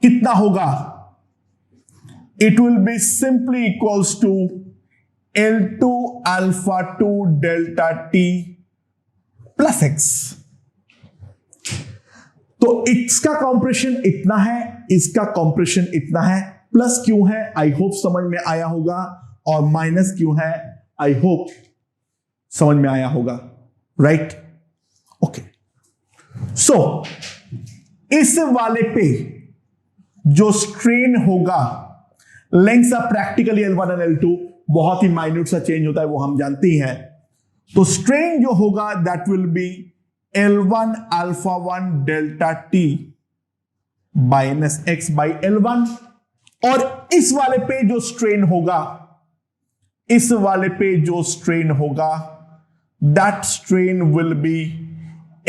कितना होगा? It will be simply equals to L2 alpha 2 delta T plus x। तो इसका कंप्रेशन इतना है, इसका कंप्रेशन इतना है, प्लस क्यों है आई होप समझ में आया होगा, और माइनस क्यों है आई होप समझ में आया होगा, राइट? ओके, सो इस वाले पे जो स्ट्रेन होगा, लेंथ सा प्रैक्टिकली L1 और L2 बहुत ही माइन्यूट सा चेंज होता है, वो हम जानते ही हैं। तो स्ट्रेन जो होगा that will B L1 alpha 1 delta T minus x by L1। और इस वाले पे जो स्ट्रेन होगा, इस वाले पे जो स्ट्रेन होगा that strain will be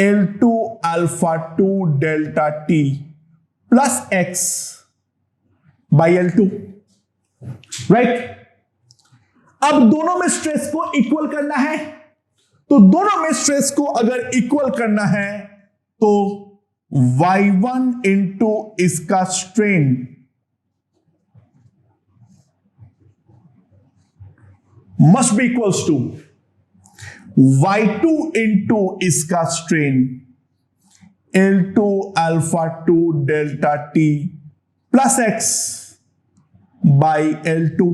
L2 alpha 2 delta T plus x by L2, right? अब दोनों में स्ट्रेस को इक्वल करना है, तो दोनों में स्ट्रेस को अगर इक्वल करना है तो y1 इंटू इसका strain must be equals to y2 into इसका strain L2 alpha 2 delta T plus x by L2।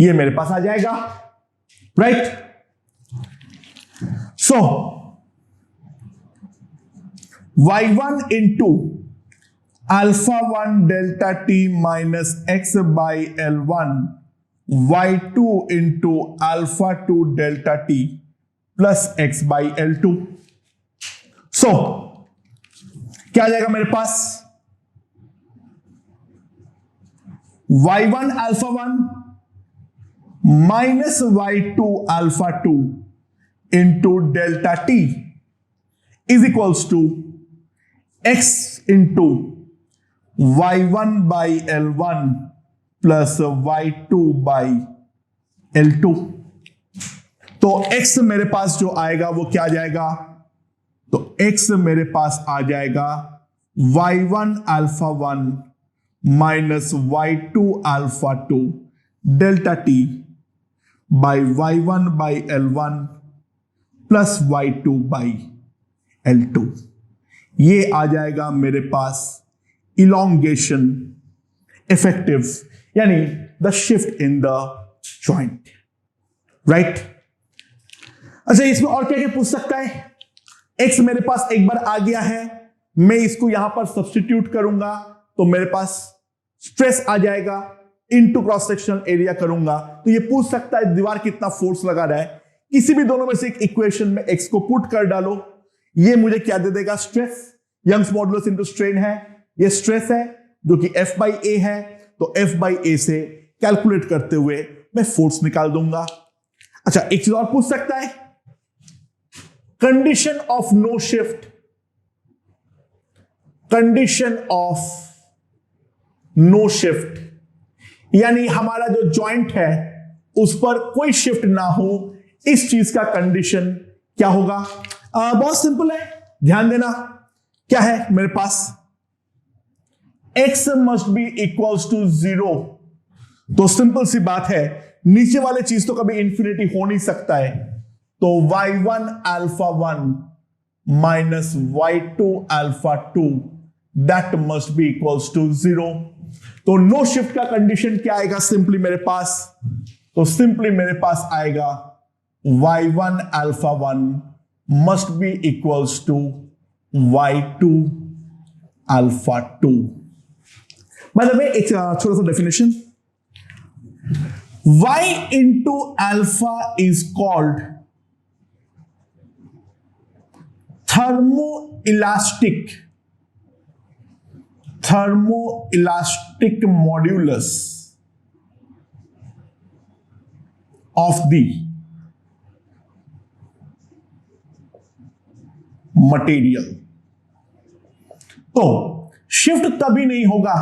ये मेरे पास आ जाएगा, right? So y1 into alpha 1 delta T minus x by L1, y2 into alpha 2 delta T plus x by L2। So क्या आ जाएगा मेरे पास? y1 alpha 1 minus y2 alpha 2 into delta T is equals to x into y1 by L1 plus y2 by L2। तो x मेरे पास जो आएगा वो क्या आ जाएगा, तो x मेरे पास आ जाएगा y1 alpha 1 minus y2 alpha 2 delta t by y1 by L1 plus y2 by L2। ये आ जाएगा मेरे पास इलोंगेशन इफेक्टिव, यानी the shift in the joint, right. अच्छा, इसमें और क्या क्या पूछ सकता है। x मेरे पास एक बार आ गया है, मैं इसको यहां पर सब्स्टिट्यूट करूंगा तो मेरे पास स्ट्रेस आ जाएगा, इनटू क्रॉस सेक्शनल एरिया करूंगा तो ये पूछ सकता है दीवार कितना फोर्स लगा रहा है। किसी भी दोनों में से एक इक्वेशन में x को पुट कर डालो, ये मुझे क्या दे देगा, stress. Young's modulus into strain है, ये स्ट्रेस है जो कि F बाई A है, तो F बाई A से कैलकुलेट करते हुए मैं फोर्स निकाल दूंगा। अच्छा, एक चीज और पूछ सकता है, condition of no shift, condition of no shift, यानी हमारा जो जॉइंट है उस पर कोई शिफ्ट ना हो, इस चीज का कंडीशन क्या होगा। बहुत सिंपल है, ध्यान देना। क्या है मेरे पास, x must be equals to 0। तो सिंपल सी बात है, नीचे वाले चीज तो कभी इंफिनिटी हो नहीं सकता है, तो y1 alpha 1 minus y2 alpha 2 that must be equals to 0। तो नो शिफ्ट का कंडीशन क्या आएगा सिंपली मेरे पास, तो सिंपली मेरे पास आएगा y1 alpha 1 must be equals to y2 alpha 2। By the way, एक छोटा सा definition, y into alpha is called thermoelastic modulus of the material। तो शिफ्ट तभी नहीं होगा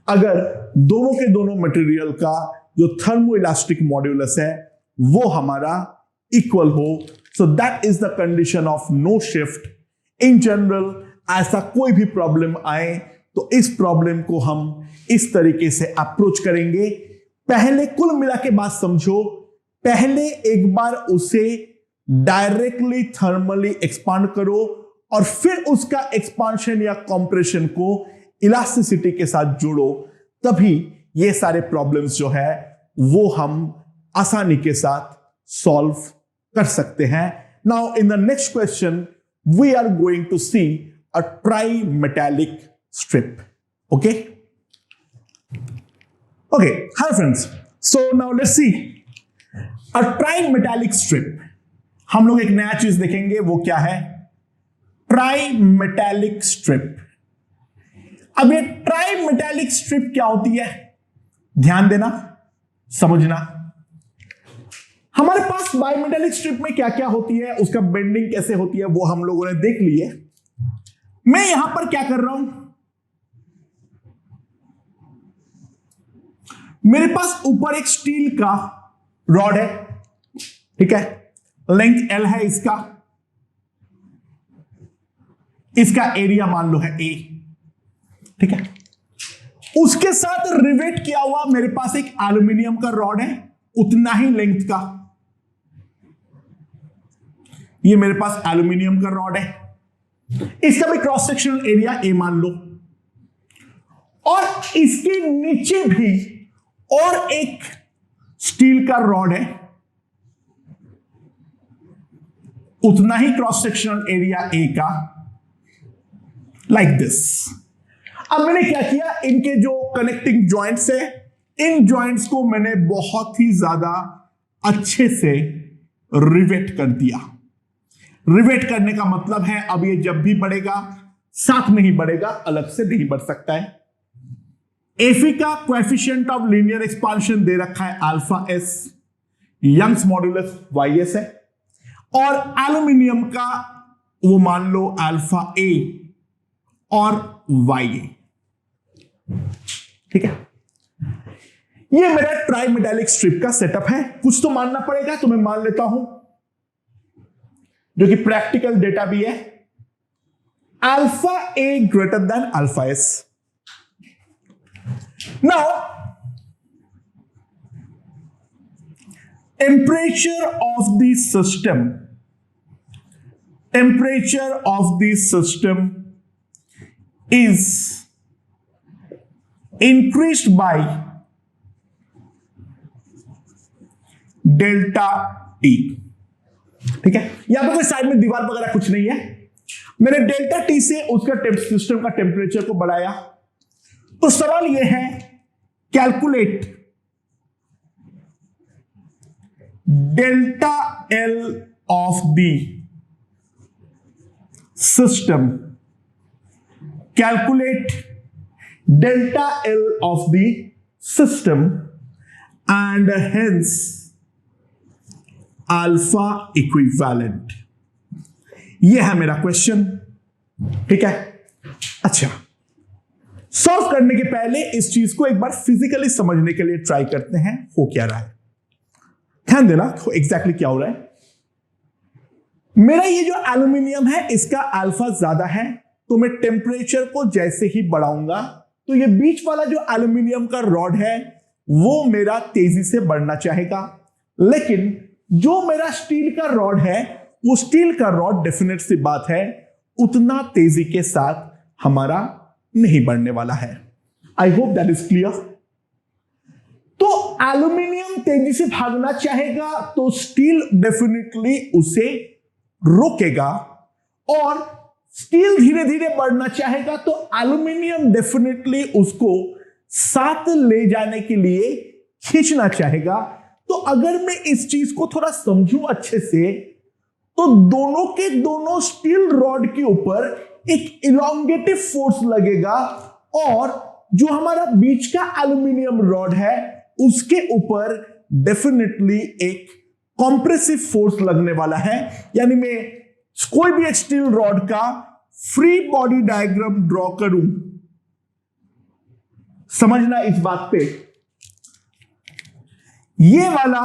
अगर दोनों के दोनों मटेरियल का जो थर्मोइलास्टिक मॉड्यूलस है वो हमारा इक्वल हो। So that is the condition of no shift. In general ऐसा कोई भी प्रॉब्लम आए तो इस प्रॉब्लम को हम इस तरीके से अप्रोच करेंगे। पहले कुल मिला के बात समझो, पहले एक बार उसे डायरेक्टली थर्मली एक्सपांड करो और फिर उसका एक्सपांशन या कंप्रेशन को इलास्टिसिटी के साथ जोड़ो, तभी ये सारे प्रॉब्लम्स जो है वो हम आसानी के साथ सॉल्व कर सकते हैं। Now in the next question we are going to see a tri metallic strip. Okay okay, hi friends, so now let's see a tri metallic strip. हम लोग एक नया चीज देखेंगे, वो क्या है, ट्राई मेटालिक स्ट्रिप। अब ये ट्राई मेटालिक स्ट्रिप क्या होती है, ध्यान देना, समझना। हमारे पास बाइमेटालिक स्ट्रिप में क्या क्या होती है, उसका बेंडिंग कैसे होती है, वो हम लोगों ने देख ली है। मैं यहां पर क्या कर रहा हूं, मेरे पास ऊपर एक स्टील का रॉड है, ठीक है, लेंथ L है इसका एरिया मान लो है A, ठीक है। उसके साथ रिवेट किया हुआ मेरे पास एक एल्यूमिनियम का रॉड है, उतना ही लेंथ का। ये मेरे पास एल्यूमिनियम का रॉड है, इसका भी क्रॉस सेक्शनल एरिया A मान लो, और इसके नीचे भी और एक स्टील का रॉड है, उतना ही क्रॉस सेक्शनल एरिया A का, लाइक दिस। अब मैंने क्या किया, इनके जो कनेक्टिंग जॉइंट्स है, इन जॉइंट्स को मैंने बहुत ही ज्यादा अच्छे से रिवेट कर दिया। रिवेट करने का मतलब है अब ये जब भी बढ़ेगा साथ में ही बढ़ेगा, अलग से नहीं बढ़ सकता है। एफी का कोएफिशिएंट ऑफ लीनियर एक्सपांशन दे रखा है alpha S, Young's modulus Y S है, और एल्यूमिनियम का वो मान लो अल्फा ए और वाई ए, ठीक है। ये मेरा ट्राइमेटालिक स्ट्रिप का सेटअप है। कुछ तो मानना पड़ेगा, तो मैं मान लेता हूं, जो कि प्रैक्टिकल डेटा भी है, alpha A greater than alpha S. Now temperature of the system, temperature of the system is increased by delta T। ठीक है, यहां पर कोई साइड में दीवार वगैरह कुछ नहीं है, मैंने डेल्टा टी से उसका सिस्टम का टेम्परेचर को बढ़ाया। तो सवाल यह है, calculate delta L of the system, calculate delta L of the system and hence alpha equivalent। यह है मेरा क्वेश्चन। ठीक है, अच्छा, सॉल्व करने के पहले इस चीज को एक बार फिजिकली समझने के लिए ट्राई करते हैं, हो क्या रहा है। ध्यान देना एग्जैक्टली क्या हो रहा है। मेरा ये जो एल्यूमिनियम है इसका अल्फा ज्यादा है, तो मैं टेम्परेचर को जैसे ही बढ़ाऊंगा तो ये बीच वाला जो एल्यूमिनियम का रॉड है वो मेरा तेजी से बढ़ना चाहेगा, लेकिन जो मेरा स्टील का रॉड है वो स्टील का रॉड डेफिनेट सी बात है उतना तेजी के साथ हमारा नहीं बढ़ने वाला है। I hope that is clear. तो एल्यूमिनियम तेजी से भागना चाहेगा तो स्टील डेफिनेटली उसे रोकेगा, और स्टील धीरे धीरे बढ़ना चाहेगा तो एल्यूमिनियम डेफिनेटली उसको साथ ले जाने के लिए खींचना चाहेगा। तो अगर मैं इस चीज को थोड़ा समझूं अच्छे से, तो दोनों के दोनों स्टील रॉड के ऊपर एक इलोंगेटिव फोर्स लगेगा, और जो हमारा बीच का एल्यूमिनियम रॉड है उसके ऊपर डेफिनेटली एक कॉम्प्रेसिव फोर्स लगने वाला है। यानी मैं कोई भी एक स्टील रॉड का फ्री बॉडी डायग्राम ड्रॉ करूं, समझना इस बात पे, ये वाला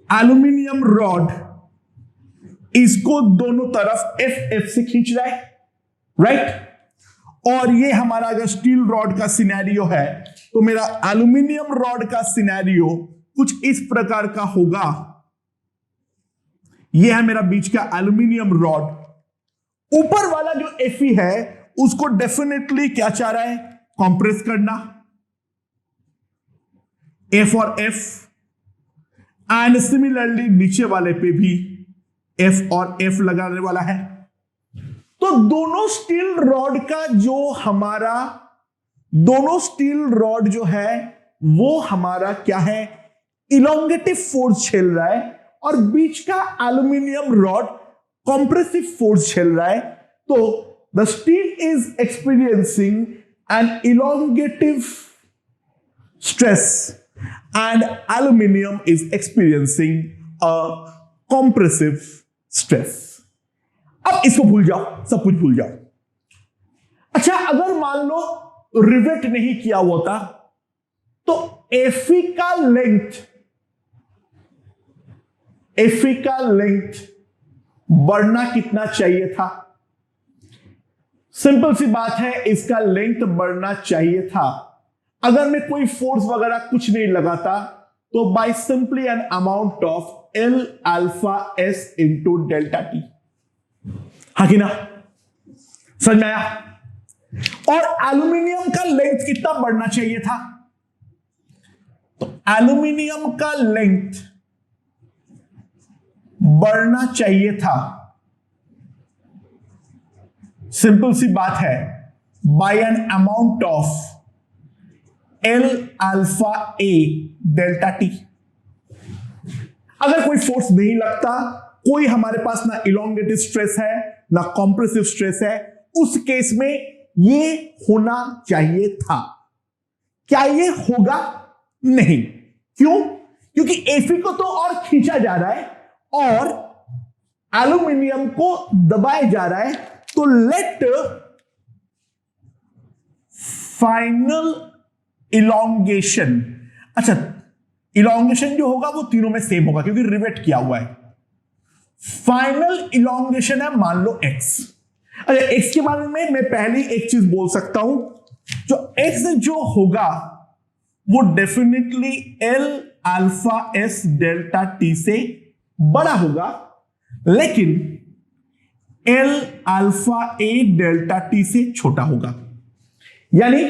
एल्यूमिनियम रॉड इसको दोनों तरफ एफ से खींच रहा है, राइट। और ये हमारा अगर स्टील रॉड का सिनेरियो है तो मेरा एल्यूमिनियम रॉड का सिनेरियो कुछ इस प्रकार का होगा। यह है मेरा बीच का एल्यूमिनियम रॉड, ऊपर वाला जो एफई है उसको डेफिनेटली क्या चाह रहा है, कंप्रेस करना, एफ और एफ, एंड सिमिलरली नीचे वाले पे भी एफ और एफ लगाने वाला है। तो दोनों स्टील रॉड का जो हमारा, दोनों स्टील रॉड जो है वो हमारा क्या है, इलोंगेटिव फोर्स झेल रहा है, और बीच का एल्यूमिनियम रॉड कंप्रेसिव फोर्स झेल रहा है। तो the steel is experiencing an elongative stress and aluminium is experiencing a compressive stress. अब इसको भूल जाओ, सब कुछ भूल जाओ। अच्छा, अगर मान लो रिवेट नहीं किया होता तो एफई का लेंथ बढ़ना कितना चाहिए था? सिंपल सी बात है, इसका लेंथ बढ़ना चाहिए था अगर मैं कोई फोर्स वगैरह कुछ नहीं लगाता, तो by simply N amount of L alpha S into delta T. हाँ कि ना, समझ में आया? और एल्यूमिनियम का लेंथ कितना बढ़ना चाहिए था? तो एल्यूमिनियम का लेंथ बढ़ना चाहिए था, सिंपल सी बात है, by an amount of L alpha A delta T. अगर कोई फोर्स नहीं लगता, कोई हमारे पास ना इलोंगेटिव स्ट्रेस है ना कॉम्प्रेसिव स्ट्रेस है, उस केस में ये होना चाहिए था। क्या ये होगा? नहीं। क्यों? क्योंकि एफी को तो और खींचा जा रहा है और एल्यूमिनियम को दबाया जा रहा है। तो लेट फाइनल इलोंगेशन। अच्छा, इलोंगेशन जो होगा वो तीनों में सेम होगा क्योंकि रिवेट किया हुआ है। फाइनल इलोंगेशन है मान लो x। अच्छा, x के बारे में मैं पहले एक चीज बोल सकता हूं, जो x जो होगा वो definitely L alpha S delta T से बड़ा होगा, लेकिन L alpha A delta T से छोटा होगा। यानी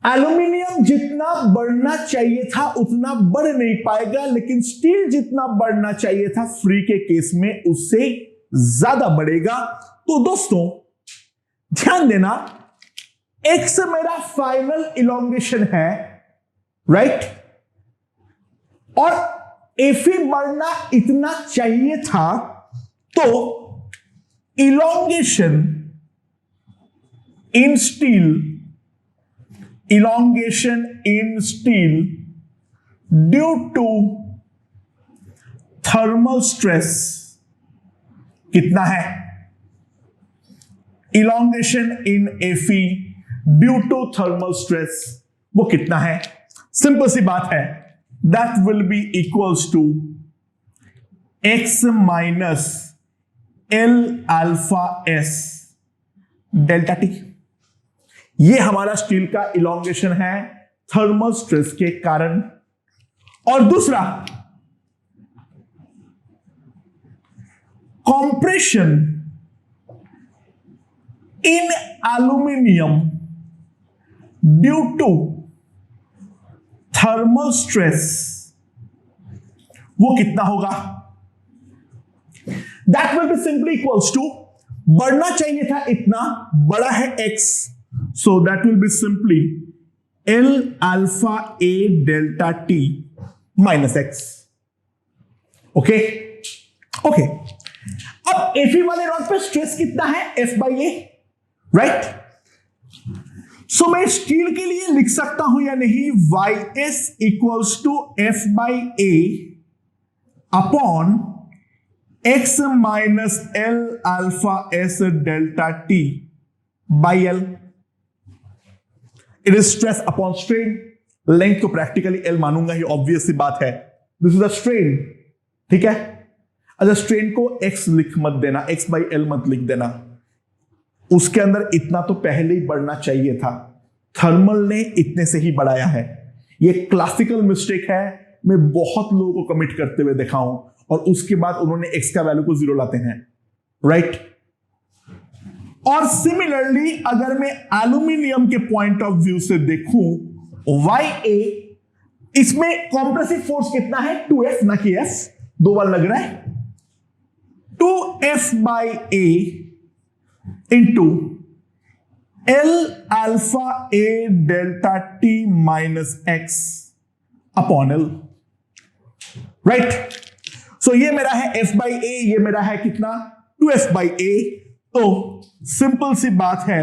एल्यूमिनियम जितना बढ़ना चाहिए था उतना बढ़ नहीं पाएगा, लेकिन स्टील जितना बढ़ना चाहिए था फ्री के केस में उससे ज्यादा बढ़ेगा। तो दोस्तों ध्यान देना, x मेरा फाइनल इलोंगेशन है, राइट, और Fe बढ़ना इतना चाहिए था, तो elongation in steel due to thermal stress कितना है? Elongation in Fe due to thermal stress वो कितना है? सिंपल सी बात है, that will be equals to x minus L alpha S delta T। ये हमारा स्टील का इलोंगेशन है थर्मल स्ट्रेस के कारण। और दूसरा, compression in aluminium due to thermal stress वो कितना होगा? That will be simply equals to, बढ़ना चाहिए था इतना, बड़ा है x, so that will be simply L alpha A delta T minus x। Okay okay, अब Fe वाले रॉड पे स्ट्रेस कितना है? F by A, right. So मैं स्टील के लिए लिख सकता हूं या नहीं, YS equals to F by A upon x minus L alpha S delta T by L। It is stress upon strain. Length को प्रैक्टिकली L मानूंगा, ये ऑब्वियस सी बात है। दिस इज अ स्ट्रेन, ठीक है। अच्छा, स्ट्रेन को x लिख मत देना, x बाई L मत लिख देना, उसके अंदर इतना तो पहले ही बढ़ना चाहिए था, थर्मल ने इतने से ही बढ़ाया है। ये क्लासिकल मिस्टेक है, मैं बहुत लोगों को कमिट करते हुए देखा हूं, और उसके बाद उन्होंने x का वैल्यू को 0 लाते हैं, राइट। और सिमिलरली अगर मैं एल्यूमिनियम के पॉइंट ऑफ व्यू से देखूं, YA, इसमें कॉम्प्रेसिव फोर्स कितना है? 2F, ना कि F, दो बार लग रहा है, 2F by A into L alpha A delta T minus X upon L, right. So ये मेरा है F by A, ये मेरा है कितना? 2F by A। तो सिंपल सी बात है,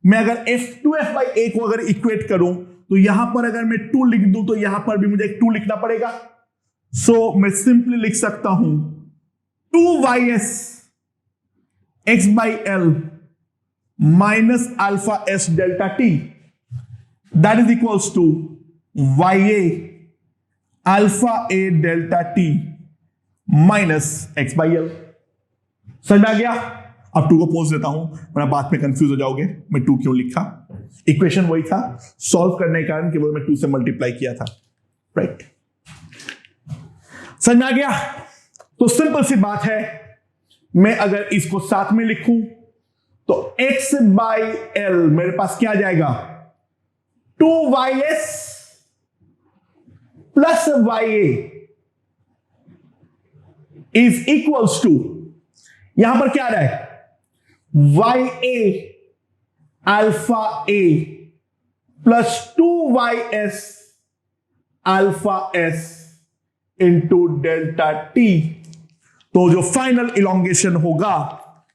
मैं अगर 2F by A को अगर इक्वेट करूं, तो यहां पर अगर मैं 2 लिख दूं तो यहां पर भी मुझे एक 2 लिखना पड़ेगा। सो मैं सिंपली लिख सकता हूं 2YS X by L minus alpha S delta T, that is equals to YA alpha A delta T minus X by L। समझ आ गया? अब 2 को पोज देता हूं, वरना बाद में कंफ्यूज हो जाओगे मैं 2 क्यों लिखा। इक्वेशन वही था, सॉल्व करने के कारण केवल मैं 2 से मल्टीप्लाई किया था, राइट। समझ आ गया? तो सिंपल सी बात है, मैं अगर इसको साथ में लिखूं तो x बाई L मेरे पास क्या आ जाएगा? 2YS plus YA is equals to, यहां पर क्या आ रहा है? YA alpha A plus 2YS alpha S into delta T। तो जो फाइनल इलोंगेशन होगा,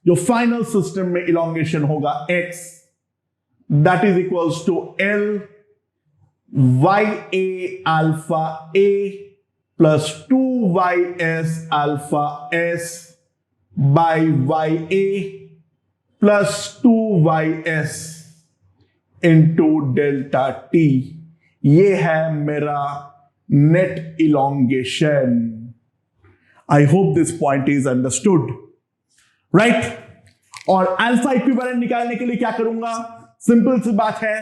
जो फाइनल सिस्टम में इलोंगेशन होगा X, that is equals to L YA alpha A plus 2YS alpha S by YA plus 2YS into delta T, ये है मेरा net elongation. I hope this point is understood, right. और अल्फा इक्विवेलेंट निकालने के लिए क्या करूंगा, सिंपल सी बात है,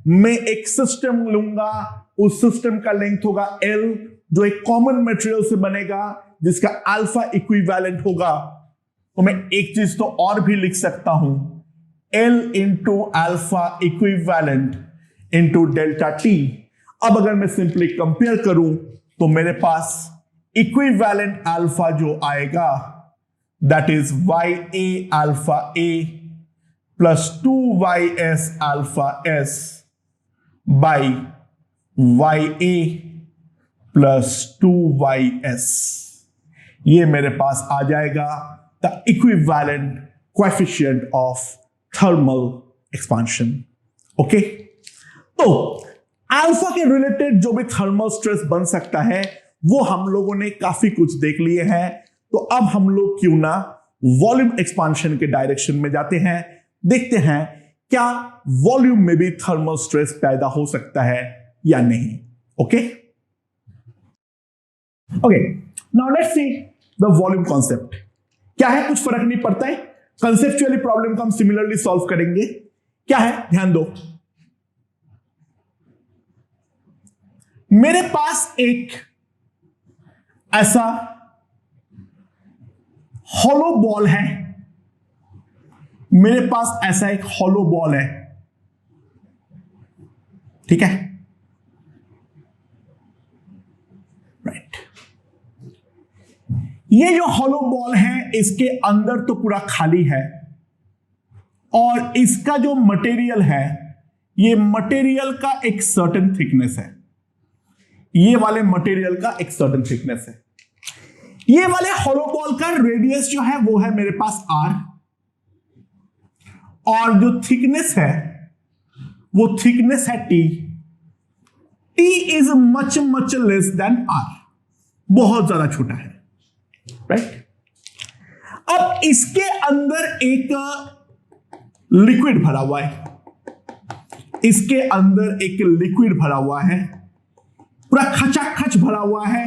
मैं एक सिस्टम लूंगा, उस सिस्टम का लेंथ होगा L, जो एक कॉमन मटेरियल से बनेगा जिसका अल्फा इक्विवेलेंट होगा। तो मैं एक चीज तो और भी लिख सकता हूं, L into alpha equivalent into delta T. अब अगर मैं सिंपली कंपेयर करूं तो मेरे पास इक्विवेलेंट अल्फा जो आएगा that is YA alpha A plus 2YS alpha S by YA plus 2YS, ये मेरे पास आ जाएगा the equivalent coefficient of thermal expansion. Okay, तो अल्फा के रिलेटेड जो भी थर्मल स्ट्रेस बन सकता है वो हम लोगों ने काफी कुछ देख लिए हैं। तो अब हम लोग क्यों ना वॉल्यूम एक्सपांशन के डायरेक्शन में जाते हैं, देखते हैं क्या वॉल्यूम में भी थर्मल स्ट्रेस पैदा हो सकता है या नहीं। Okay okay, now let's see the volume concept. क्या है, कुछ फर्क नहीं पड़ता है, कंसेप्चुअली प्रॉब्लम को हम सिमिलरली सॉल्व करेंगे। क्या है, ध्यान दो, मेरे पास एक ऐसा हॉलो बॉल है, मेरे पास ऐसा एक हॉलो बॉल है, ठीक है, राइट। ये जो हॉलो बॉल है इसके अंदर तो पूरा खाली है और इसका जो मटेरियल है ये मटेरियल का एक सर्टेन थिकनेस है, ये वाले मटेरियल का एक सर्टेन थिकनेस है। ये वाले हॉलो बॉल का रेडियस जो है वो है मेरे पास R, और जो थिकनेस है वो थिकनेस है T। T is much much less than R, बहुत ज्यादा छोटा है, राइट। अब इसके अंदर एक लिक्विड भरा हुआ है, इसके अंदर एक लिक्विड भरा हुआ है, पूरा खचाखच भरा हुआ है,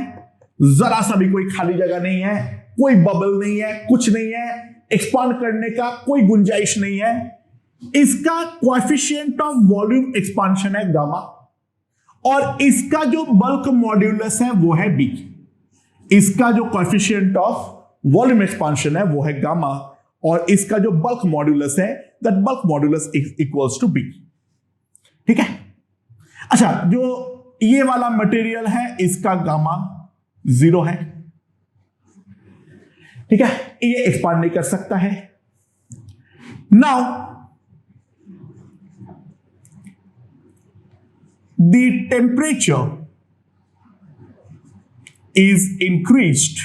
जरा सा भी कोई खाली जगह नहीं है, कोई बबल नहीं है, कुछ नहीं है, एक्सपांड करने का कोई गुंजाइश नहीं है। इसका कोएफिशिएंट ऑफ वॉल्यूम एक्सपांशन है गामा, और इसका जो बल्क मॉड्यूलस है वो है बी। इसका जो कोएफिशिएंट ऑफ वॉल्यूम एक्सपांशन है वो है गामा, और इसका जो बल्क मॉड्यूलस है that bulk modulus equals to B, ठीक है। अच्छा, जो ये वाला मटेरियल है इसका गामा 0 है, ठीक है, ये एक्सपांड नहीं कर सकता है। Now the temperature is increased,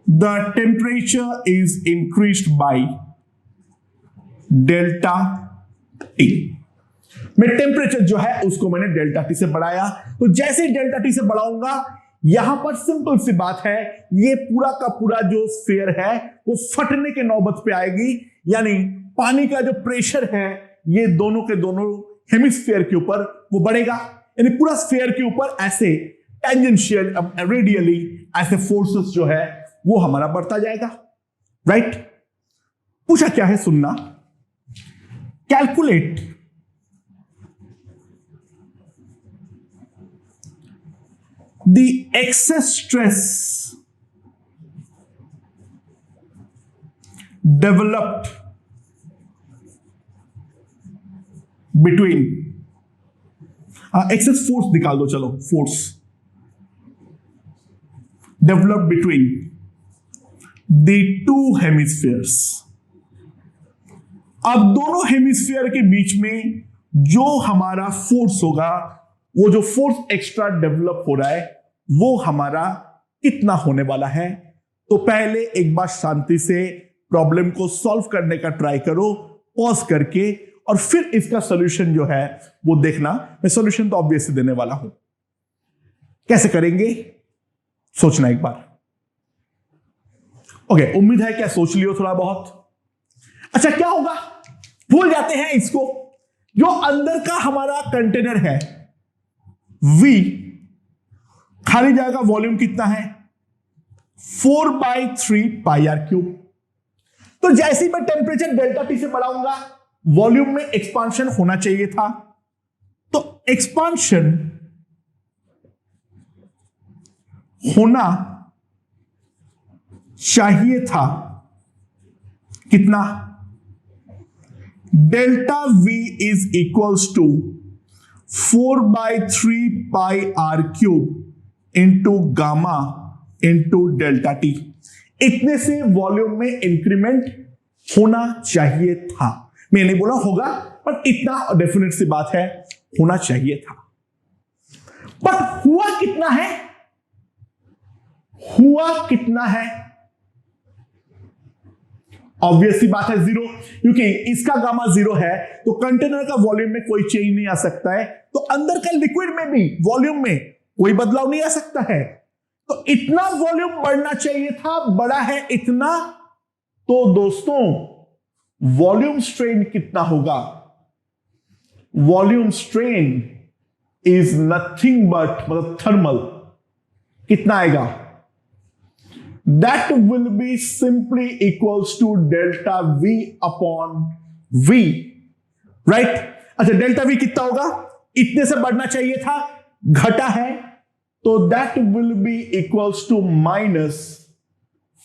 the temperature is increased by delta T। मैं टेम्परेचर जो है उसको मैंने डेल्टा टी से बढ़ाया, तो जैसे ही डेल्टा टी से बढ़ाऊंगा यहां पर सिंपल सी बात है, ये पूरा का पूरा जो स्फीयर है वो फटने के नौबत पे आएगी, यानी पानी का जो प्रेशर है ये दोनों के दोनों हेमिस्फीयर के ऊपर वो बढ़ेगा, यानी पूरा स्फीयर के ऊपर ऐसे टेंजेंशियल रेडियली ऐसे फोर्सेस जो है वो हमारा बढ़ता जाएगा, राइट। पूछा क्या है, सुनना, calculate the excess stress developed between excess force निकाल दो, चलो, force developed between the two hemispheres। अब दोनों हेमिस्फीयर के बीच में जो हमारा फोर्स होगा, वो जो फोर्स एक्स्ट्रा डेवलप हो रहा है वो हमारा कितना होने वाला है। तो पहले एक बार शांति से प्रॉब्लम को सॉल्व करने का ट्राई करो, पॉज करके, और फिर इसका सॉल्यूशन जो है वो देखना। मैं सॉल्यूशन तो ऑब्वियसली देने वाला हूं, कैसे करेंगे सोचना एक बार। ओके, उम्मीद है क्या सोच लियो थोड़ा बहुत। अच्छा, क्या होगा, भूल जाते हैं इसको, जो अंदर का हमारा कंटेनर है V, खाली जाएगा, वॉल्यूम कितना है 4/3 पाई आर क्यूब। तो जैसे ही मैं टेम्परेचर डेल्टा टी से बढ़ाऊंगा वॉल्यूम में एक्सपांशन होना चाहिए था, तो एक्सपांशन होना चाहिए था कितना, delta V is equals to 4/3 pi R cube into gamma into delta T. इतने से वॉल्यूम में इंक्रीमेंट होना चाहिए था। मैं नहीं बोला होगा, पर इतना डेफिनेट सी बात है, होना चाहिए था। पर हुआ कितना है, हुआ कितना है, ऑब्वियस सी बात है 0, क्योंकि इसका गामा 0 है तो कंटेनर का वॉल्यूम में कोई चेंज नहीं आ सकता है, तो अंदर का लिक्विड में भी वॉल्यूम में कोई बदलाव नहीं आ सकता है। तो इतना वॉल्यूम बढ़ना चाहिए था, बड़ा है इतना, तो दोस्तों वॉल्यूम स्ट्रेन कितना होगा, volume strain is nothing but, मतलब थर्मल, कितना आएगा, that will be simply equals to delta V upon V, right? अच्छा, डेल्टा V कितना होगा, इतने से बढ़ना चाहिए था, घटा है, तो that will be equals to minus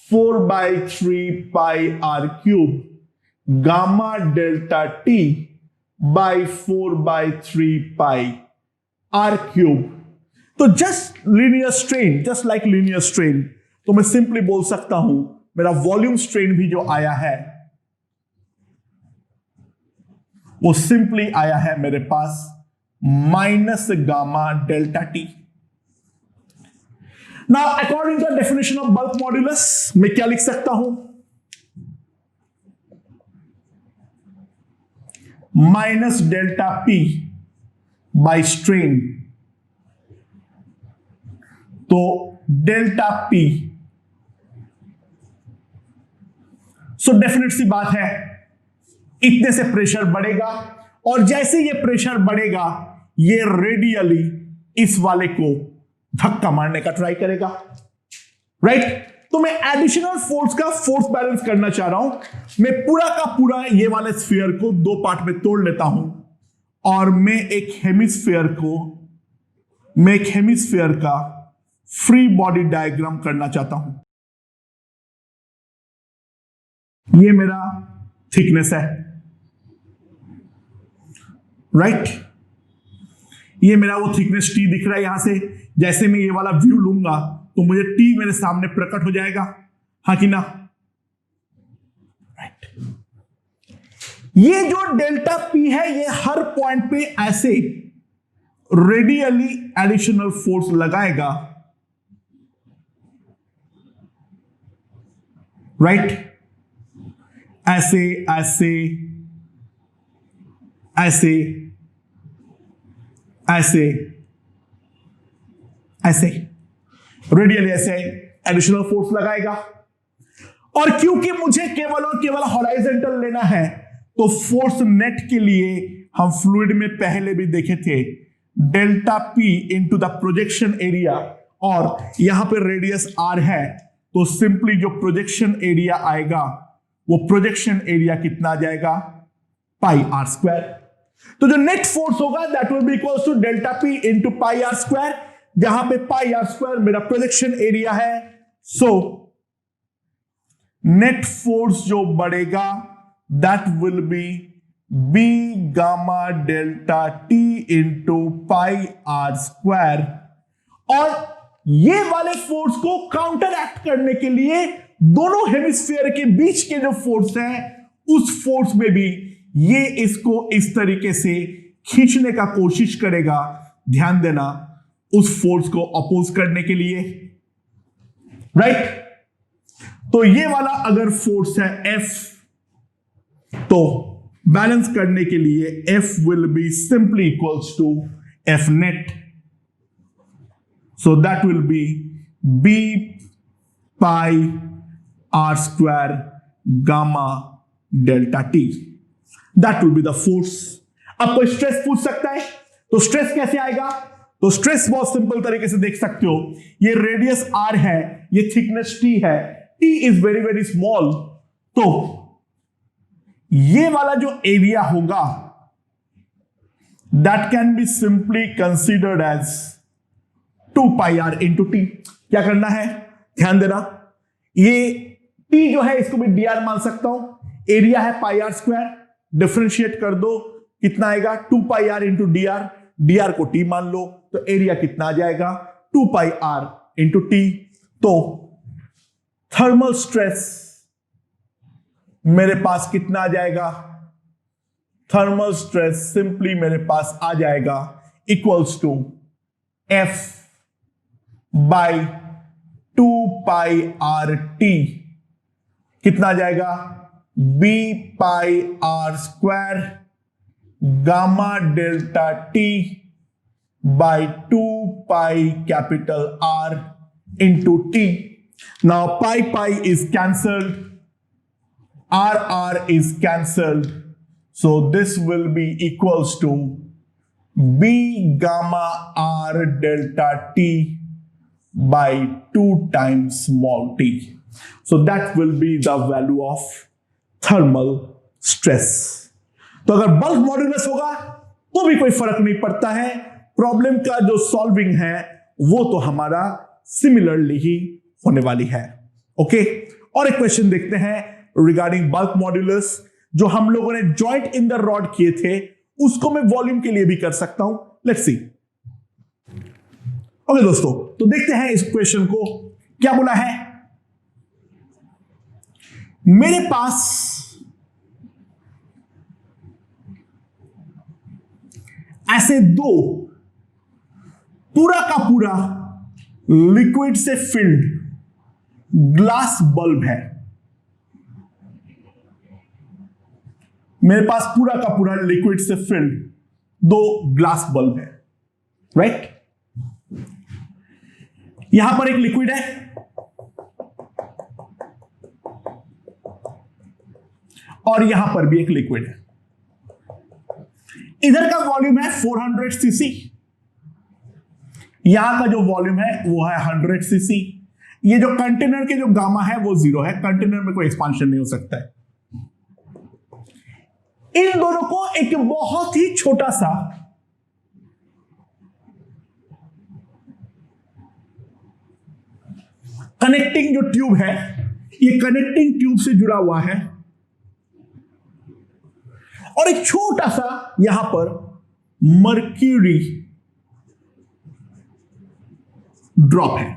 4/3 pi r cube gamma delta T by 4/3 pi r cube। तो just linear strain, just like linear strain, तो मैं सिंपली बोल सकता हूं मेरा वॉल्यूम स्ट्रेन भी जो आया है वो सिंपली आया है मेरे पास minus gamma delta T. Now according to definition of bulk modulus मैं क्या लिख सकता हूं, minus delta P by strain, तो डेल्टा पी, सो डेफिनेट सी बात है इतने से प्रेशर बढ़ेगा, और जैसे ये प्रेशर बढ़ेगा ये रेडियली इस वाले को धक्का मारने का ट्राई करेगा, राइट? तो मैं एडिशनल फोर्स का फोर्स बैलेंस करना चाह रहा हूं। मैं पूरा का पूरा ये वाले स्फीयर को दो पार्ट में तोड़ लेता हूं और मैं एक हेमिस्फीयर का फ्री बॉडी डायग्राम करना चाहता हूं। ये मेरा थिकनेस है, राइट? ये मेरा वो थिकनेस टी दिख रहा है यहां से। जैसे मैं ये वाला व्यू लूंगा तो मुझे टी मेरे सामने प्रकट हो जाएगा, हाँ कि ना, राइट? ये जो डेल्टा पी है ये हर पॉइंट पे ऐसे रेडियली एडिशनल फोर्स लगाएगा, राइट? ऐसे ऐसे ऐसे ऐसे ऐसे रेडियली ऐसे एडिशनल फोर्स लगाएगा। और क्योंकि मुझे केवल और केवल हॉराइजॉन्टल लेना है तो फोर्स नेट के लिए हम फ्लूइड में पहले भी देखे थे, delta P into the projection area, और यहां पे रेडियस आर है तो सिंपली जो प्रोजेक्शन एरिया आएगा वो प्रोजेक्शन एरिया कितना आ जाएगा, पाई आर स्क्वायर। तो जो नेट फोर्स होगा that will be equal to delta P into pi R square, जहां पे पाई आर स्क्वायर मेरा प्रोजेक्शन एरिया है। सो नेट फोर्स जो बढ़ेगा that will be B gamma delta T into pi R square. और ये वाले फोर्स को काउंटर एक्ट करने के लिए दोनों हेमिस्फीयर के बीच के जो फोर्स है उस फोर्स में भी ये इसको इस तरीके से खींचने का कोशिश करेगा, ध्यान देना, उस फोर्स को अपोज करने के लिए, राइट? तो ये वाला अगर फोर्स है F, तो बैलेंस करने के लिए F will be simply equals to F net, so that will be B pi R square gamma delta T, that will be the force। अब कोई स्ट्रेस पूछ सकता है, तो स्ट्रेस कैसे आएगा? तो स्ट्रेस बहुत सिंपल तरीके से देख सकते हो, ये रेडियस r है, ये थिकनेस t है, t is very very small, तो ये वाला जो एरिया होगा that can be simply considered as 2 pi r into T. क्या करना है, ध्यान देना, ये t जो है इसको भी dr मान सकता हूं, एरिया है पाई आर स्क्वायर, डिफरेंशिएट कर दो, कितना आएगा 2 pi r into dr, dr को t मान लो, तो एरिया कितना आ जाएगा 2 pi r इंटू टी। तो थर्मल स्ट्रेस मेरे पास कितना आ जाएगा, थर्मल स्ट्रेस सिंपली मेरे पास आ जाएगा equals to F by 2 pi r t, कितना आ जाएगा b pi r square gamma delta t by 2 pi capital R into t। Now pi pi is cancelled, r is cancelled, so this will be equals to b gamma r delta t by 2 times small t. So that will be the value of thermal stress. तो अगर बल्क मॉड्यूलस होगा तो भी कोई फर्क नहीं पड़ता है, प्रॉब्लम का जो सॉल्विंग है वो तो हमारा सिमिलरली ही होने वाली है। ओके, और एक क्वेश्चन देखते हैं रिगार्डिंग बल्क मॉड्यूलस, जो हम लोगों ने जॉइंट इन द रॉड किए थे, उसको मैं वॉल्यूम के लिए भी कर सकता हूं। Let's see. ओके दोस्तों, तो देखते हैं इस क्वेश्चन को क्या बोला है। मेरे पास ऐसे दो पूरा का पूरा लिक्विड से फिल्ड ग्लास बल्ब है। मेरे पास पूरा का पूरा लिक्विड से फिल्ड दो ग्लास बल्ब है, राइट? यहां पर एक लिक्विड है और यहां पर भी एक लिक्विड है। इधर का वॉल्यूम है 400 सीसी, यहां का जो वॉल्यूम है वो है 100 सीसी। ये जो कंटेनर के जो गामा है वो 0 है, कंटेनर में कोई एक्सपांशन नहीं हो सकता है। इन दोनों को एक बहुत ही छोटा सा कनेक्टिंग जो ट्यूब है, ये कनेक्टिंग ट्यूब से जुड़ा हुआ है और एक छोटा सा यहां पर मर्क्यूरी ड्रॉप है,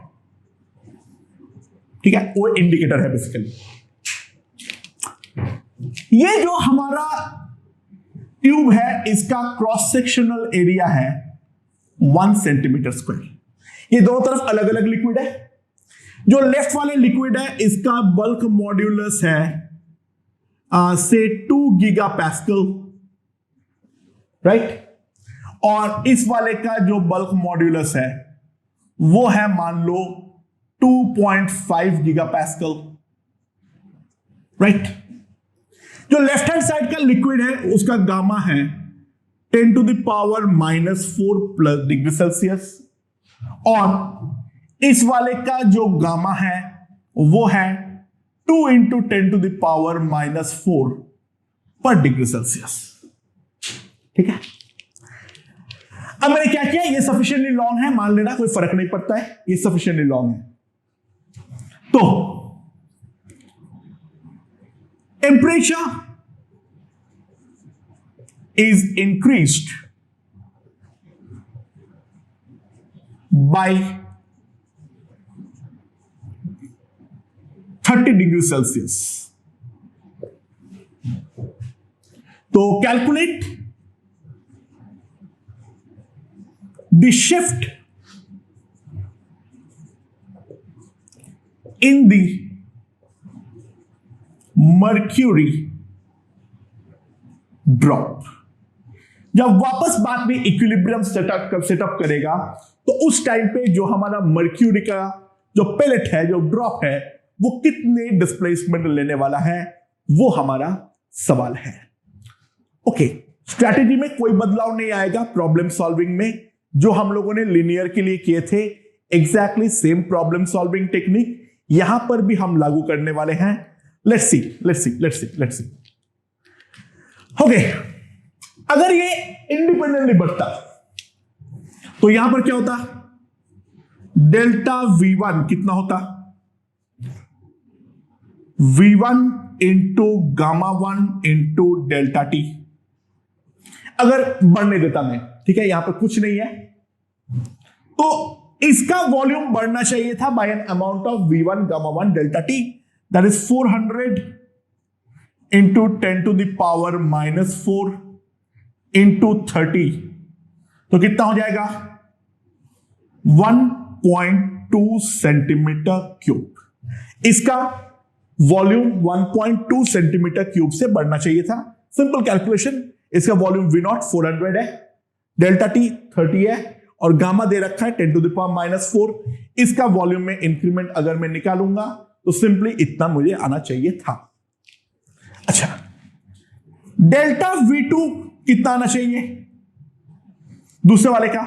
ठीक है, वो इंडिकेटर है बेसिकली। ये जो हमारा ट्यूब है इसका क्रॉस सेक्शनल एरिया है 1 सेंटीमीटर स्क्वायर। ये दोनों तरफ अलग अलग लिक्विड है। जो लेफ्ट वाले लिक्विड है इसका बल्क मॉड्यूलस है से 2 गीगा पैस्कल, राइट? और इस वाले का जो बल्क मॉड्यूलस है वो है मान लो 2.5 गीगा पैस्कल, राइट? जो लेफ्ट हैंड साइड का लिक्विड है उसका गामा है 10 to the power -4 degree Celsius और इस वाले का जो गामा है वो है 2 इंटू 10 टू द पावर -4 पर डिग्री सेल्सियस, ठीक है। अब मैंने क्या किया, ये सफिशिएंटली लॉन्ग है, मान लेना, कोई फर्क नहीं पड़ता है, ये सफिशिएंटली लॉन्ग है। तो temperature is increased by 30 degree Celsius. तो calculate the shift in the mercury drop. जब वापस बाद में इक्विलिब्रियम सेटअप करेगा तो उस टाइम पे जो हमारा मर्क्यूरी का जो पेलेट है, जो ड्रॉप है, वो कितने डिस्प्लेसमेंट लेने वाला है, वो हमारा सवाल है। ओके, स्ट्रैटेजी में कोई बदलाव नहीं आएगा प्रॉब्लम सॉल्विंग में, जो हम लोगों ने लिनियर के लिए किए थे exactly same problem solving technique यहां पर भी हम लागू करने वाले हैं। Let's see. ओके, अगर ये इंडिपेंडेंटली बढ़ता तो यहां पर क्या होता, डेल्टा V1 कितना होता, V1 into gamma 1 into delta T. अगर बढ़ने देता मैं, ठीक है, यहां पर कुछ नहीं है, तो इसका वॉल्यूम बढ़ना चाहिए था by an amount of V1 gamma 1 delta T, that is 400 into 10 to the power -4 into 30, तो कितना हो जाएगा 1.2 सेंटीमीटर क्यूब। इसका वॉल्यूम 1.2 सेंटीमीटर क्यूब से बढ़ना चाहिए था। सिंपल कैलकुलेशन, इसका वॉल्यूम V0 400 है, डेल्टा टी 30 है और गामा दे रखा है 10 टू द पावर -4। इसका वॉल्यूम में इंक्रीमेंट अगर मैं निकालूंगा तो सिंपली इतना मुझे आना चाहिए था। अच्छा, डेल्टा V2 कितना आना चाहिए दूसरे वाले का,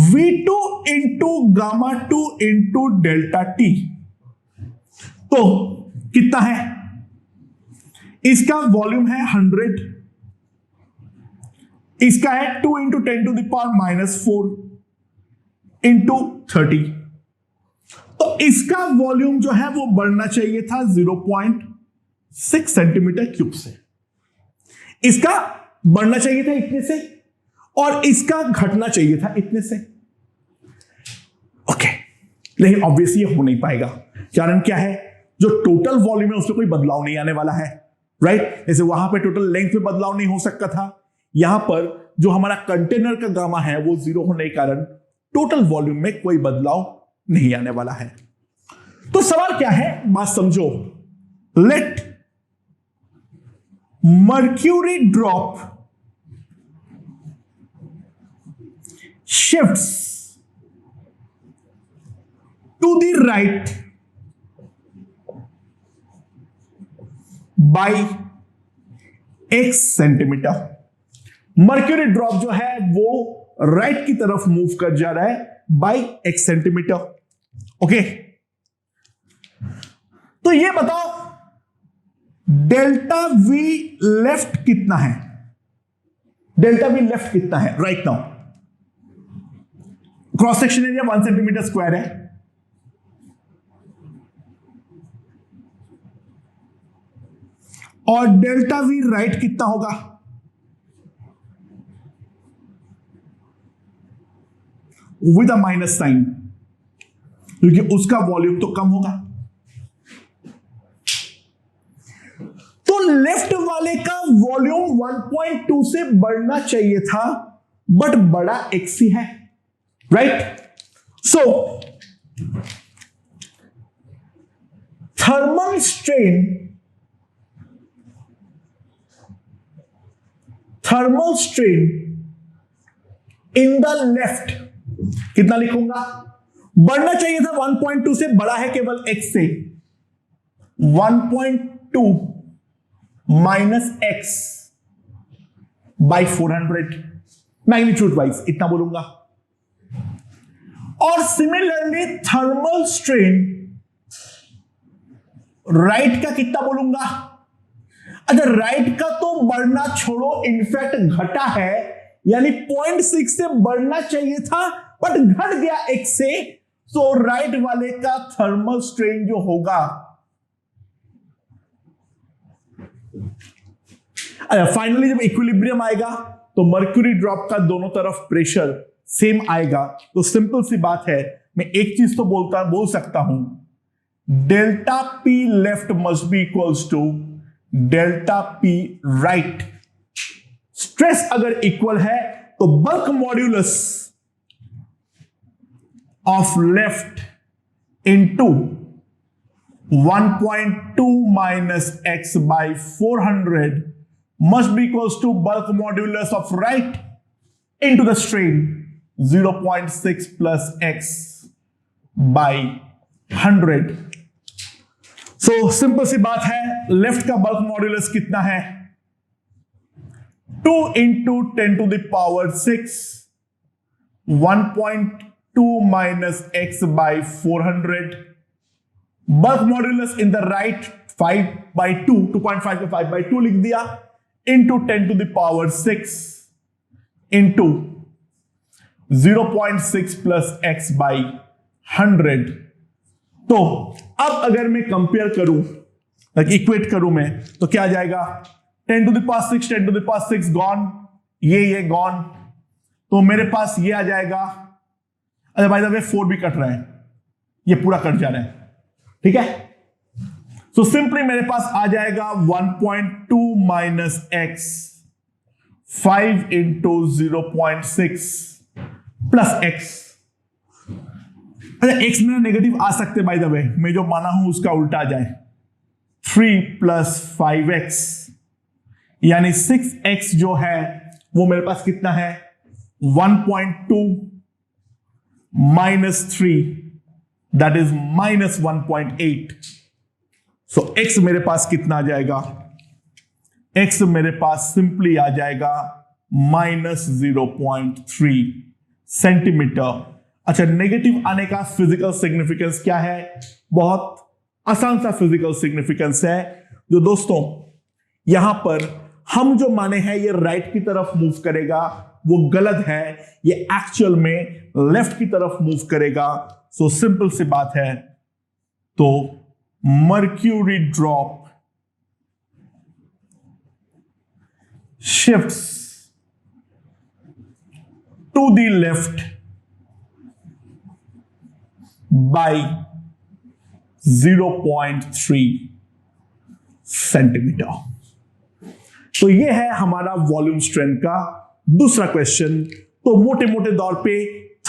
V2 into gamma 2 into delta T, तो कितना है, इसका वॉल्यूम है 100, इसका है 2 into 10 to the power -4 into 30, तो इसका वॉल्यूम जो है वो बढ़ना चाहिए था 0.6 सेंटीमीटर क्यूब से। इसका बढ़ना चाहिए था इतने से और इसका घटना चाहिए था इतने से। ओके, लेकिन ऑब्वियसली ये हो नहीं पाएगा। कारण क्या है, जो टोटल वॉल्यूम है उसमें कोई बदलाव नहीं आने वाला है, राइट। जैसे वहां पे टोटल लेंथ में बदलाव नहीं हो सकता था, यहां पर जो हमारा कंटेनर का गामा है वो 0 होने के कारण टोटल वॉल्यूम में कोई बदलाव नहीं आने वाला है। तो सवाल क्या है, बात समझो। Let mercury drop shifts to the right by x centimetre. Mercury drop जो है वो राइट की तरफ मूव कर जा रहा है बाय x सेंटीमीटर। ओके, तो ये बताओ डेल्टा V लेफ्ट कितना है, डेल्टा V लेफ्ट कितना है right now. Cross section area 1 centimetre square है, और डेल्टा V राइट कितना होगा, विद अ माइनस साइन, क्योंकि उसका वॉल्यूम तो कम होगा। तो लेफ्ट वाले का वॉल्यूम 1.2 से बढ़ना चाहिए था, बट बड़ा x ही है, right. So thermal strain in the left कितना लिखूंगा, बढ़ना चाहिए था 1.2 से, बड़ा है केवल x से, 1.2 minus x by 400 magnitude wise इतना बोलूंगा। और सिमिलरली थर्मल स्ट्रेन राइट का कितना बोलूंगा। अच्छा, राइट का तो बढ़ना छोड़ो, इनफैक्ट घटा है, यानी 0.6 से बढ़ना चाहिए था बट घट गया x से। सो राइट वाले का थर्मल स्ट्रेन जो होगा, अच्छा फाइनली जब इक्विलिब्रियम आएगा तो मर्क्यूरी ड्रॉप का दोनों तरफ प्रेशर सेम आएगा। तो सिंपल सी बात है, मैं एक चीज तो बोल सकता हूं, delta P left must be equals to delta P right. Stress अगर इक्वल है तो bulk modulus of left into 1.2 minus x by 400 must be equals to bulk modulus of right into the strain 0.6 plus x by 100। So simple सी बात है, लेफ्ट का बल्क मॉड्यूलस कितना है 2 into 10 to the power 6, 1.2 minus x by 400. Bulk modulus in the right 5 by 2, 2.5 को 5 by 2 लिख दिया, into 10 to the power 6 into 0.6 plus x by 100. तो अब अगर मैं कंपेयर करूं, इक्वेट करूं मैं, तो क्या आ जाएगा? 10 to the power 6, 10 to the power 6 gone, ये गॉन, तो मेरे पास ये आ जाएगा। अच्छा भाई साहब 4 भी कट रहा है, ये पूरा कट जा रहा है, ठीक है। तो सिंपली मेरे पास आ जाएगा 1.2 minus x 5 into 0.6 plus x. अच्छा एक्स मेरा नेगेटिव आ सकते बाय द वे, मैं जो माना हूं उसका उल्टा आ जाए, 3 प्लस 5x यानी 6x जो है वो मेरे पास कितना है? 1.2 minus 3 that is minus 1.8। So x मेरे पास कितना आ जाएगा? x मेरे पास सिंपली आ जाएगा माइनस 0.3 सेंटीमीटर। अच्छा नेगेटिव आने का फिजिकल सिग्निफिकेंस क्या है? बहुत आसान सा फिजिकल सिग्निफिकेंस है, जो दोस्तों यहां पर हम जो माने हैं ये राइट की तरफ मूव करेगा, वो गलत है, ये एक्चुअल में लेफ्ट की तरफ मूव करेगा। सो सिंपल सी बात है, तो mercury drop shifts to the left by 0.3 centimetre. तो ये है हमारा वॉल्यूम स्ट्रेंथ का दूसरा क्वेश्चन। तो मोटे मोटे तौर पे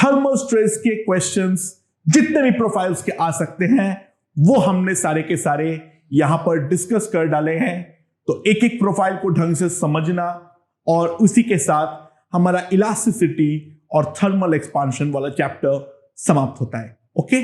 थर्मल स्ट्रेस के क्वेश्चंस जितने भी प्रोफाइल्स के आ सकते हैं वो हमने सारे के सारे यहां पर डिस्कस कर डाले हैं। तो एक एक प्रोफाइल को ढंग से समझना और उसी के साथ हमारा इलास्टिसिटी और थर्मल एक्सपांशन वाला चैप्टर समाप्त होता है। ओके।